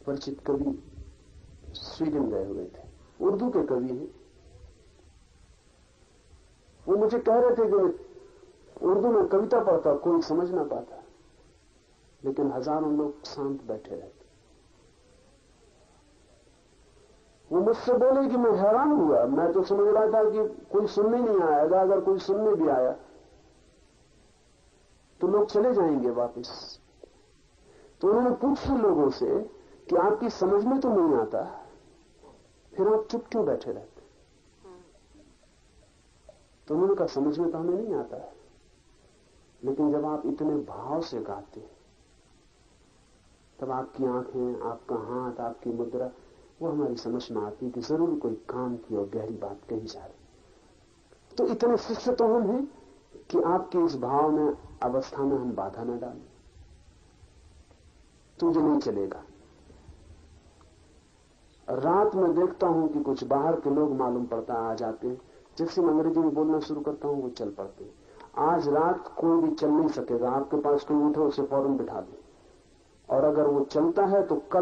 परिचित कवि स्वीडन गए हुए थे, उर्दू के कवि हैं। वो मुझे कह रहे थे कि उर्दू में कविता पढ़ता, कोई समझ ना पाता, लेकिन हजारों लोग शांत बैठे रहते। वो मुझसे बोले कि मैं हैरान हुआ, मैं तो समझ रहा था कि कोई सुनने नहीं आएगा, अगर कोई सुनने भी आया तो लोग चले जाएंगे वापस। तो उन्होंने पूछा लोगों से कि आपकी समझ में तो नहीं आता, फिर आप चुप क्यों बैठे रहते? तो उन्होंने कहा समझ में तो हमें नहीं आता है, लेकिन जब आप इतने भाव से गाते तब आपकी आंखें, आपका हाथ, आपकी मुद्रा, वो हमारी समझ में आती कि जरूर कोई काम की और गहरी बात कही जा रही। तो इतने शिष्य तो हम हैं कि आपकी इस भाव में, अवस्था में हम बाधा न डालें। तुझे नहीं चलेगा। रात में देखता हूं कि कुछ बाहर के लोग मालूम पड़ता आ जाते हैं, जैसे मैं अंग्रेजी में बोलना शुरू करता हूं वो चल पड़ते हैं। आज रात कोई भी चल नहीं सकेगा, आपके पास कोई उठे उसे फौरन बिठा दे, और अगर वो चलता है तो कल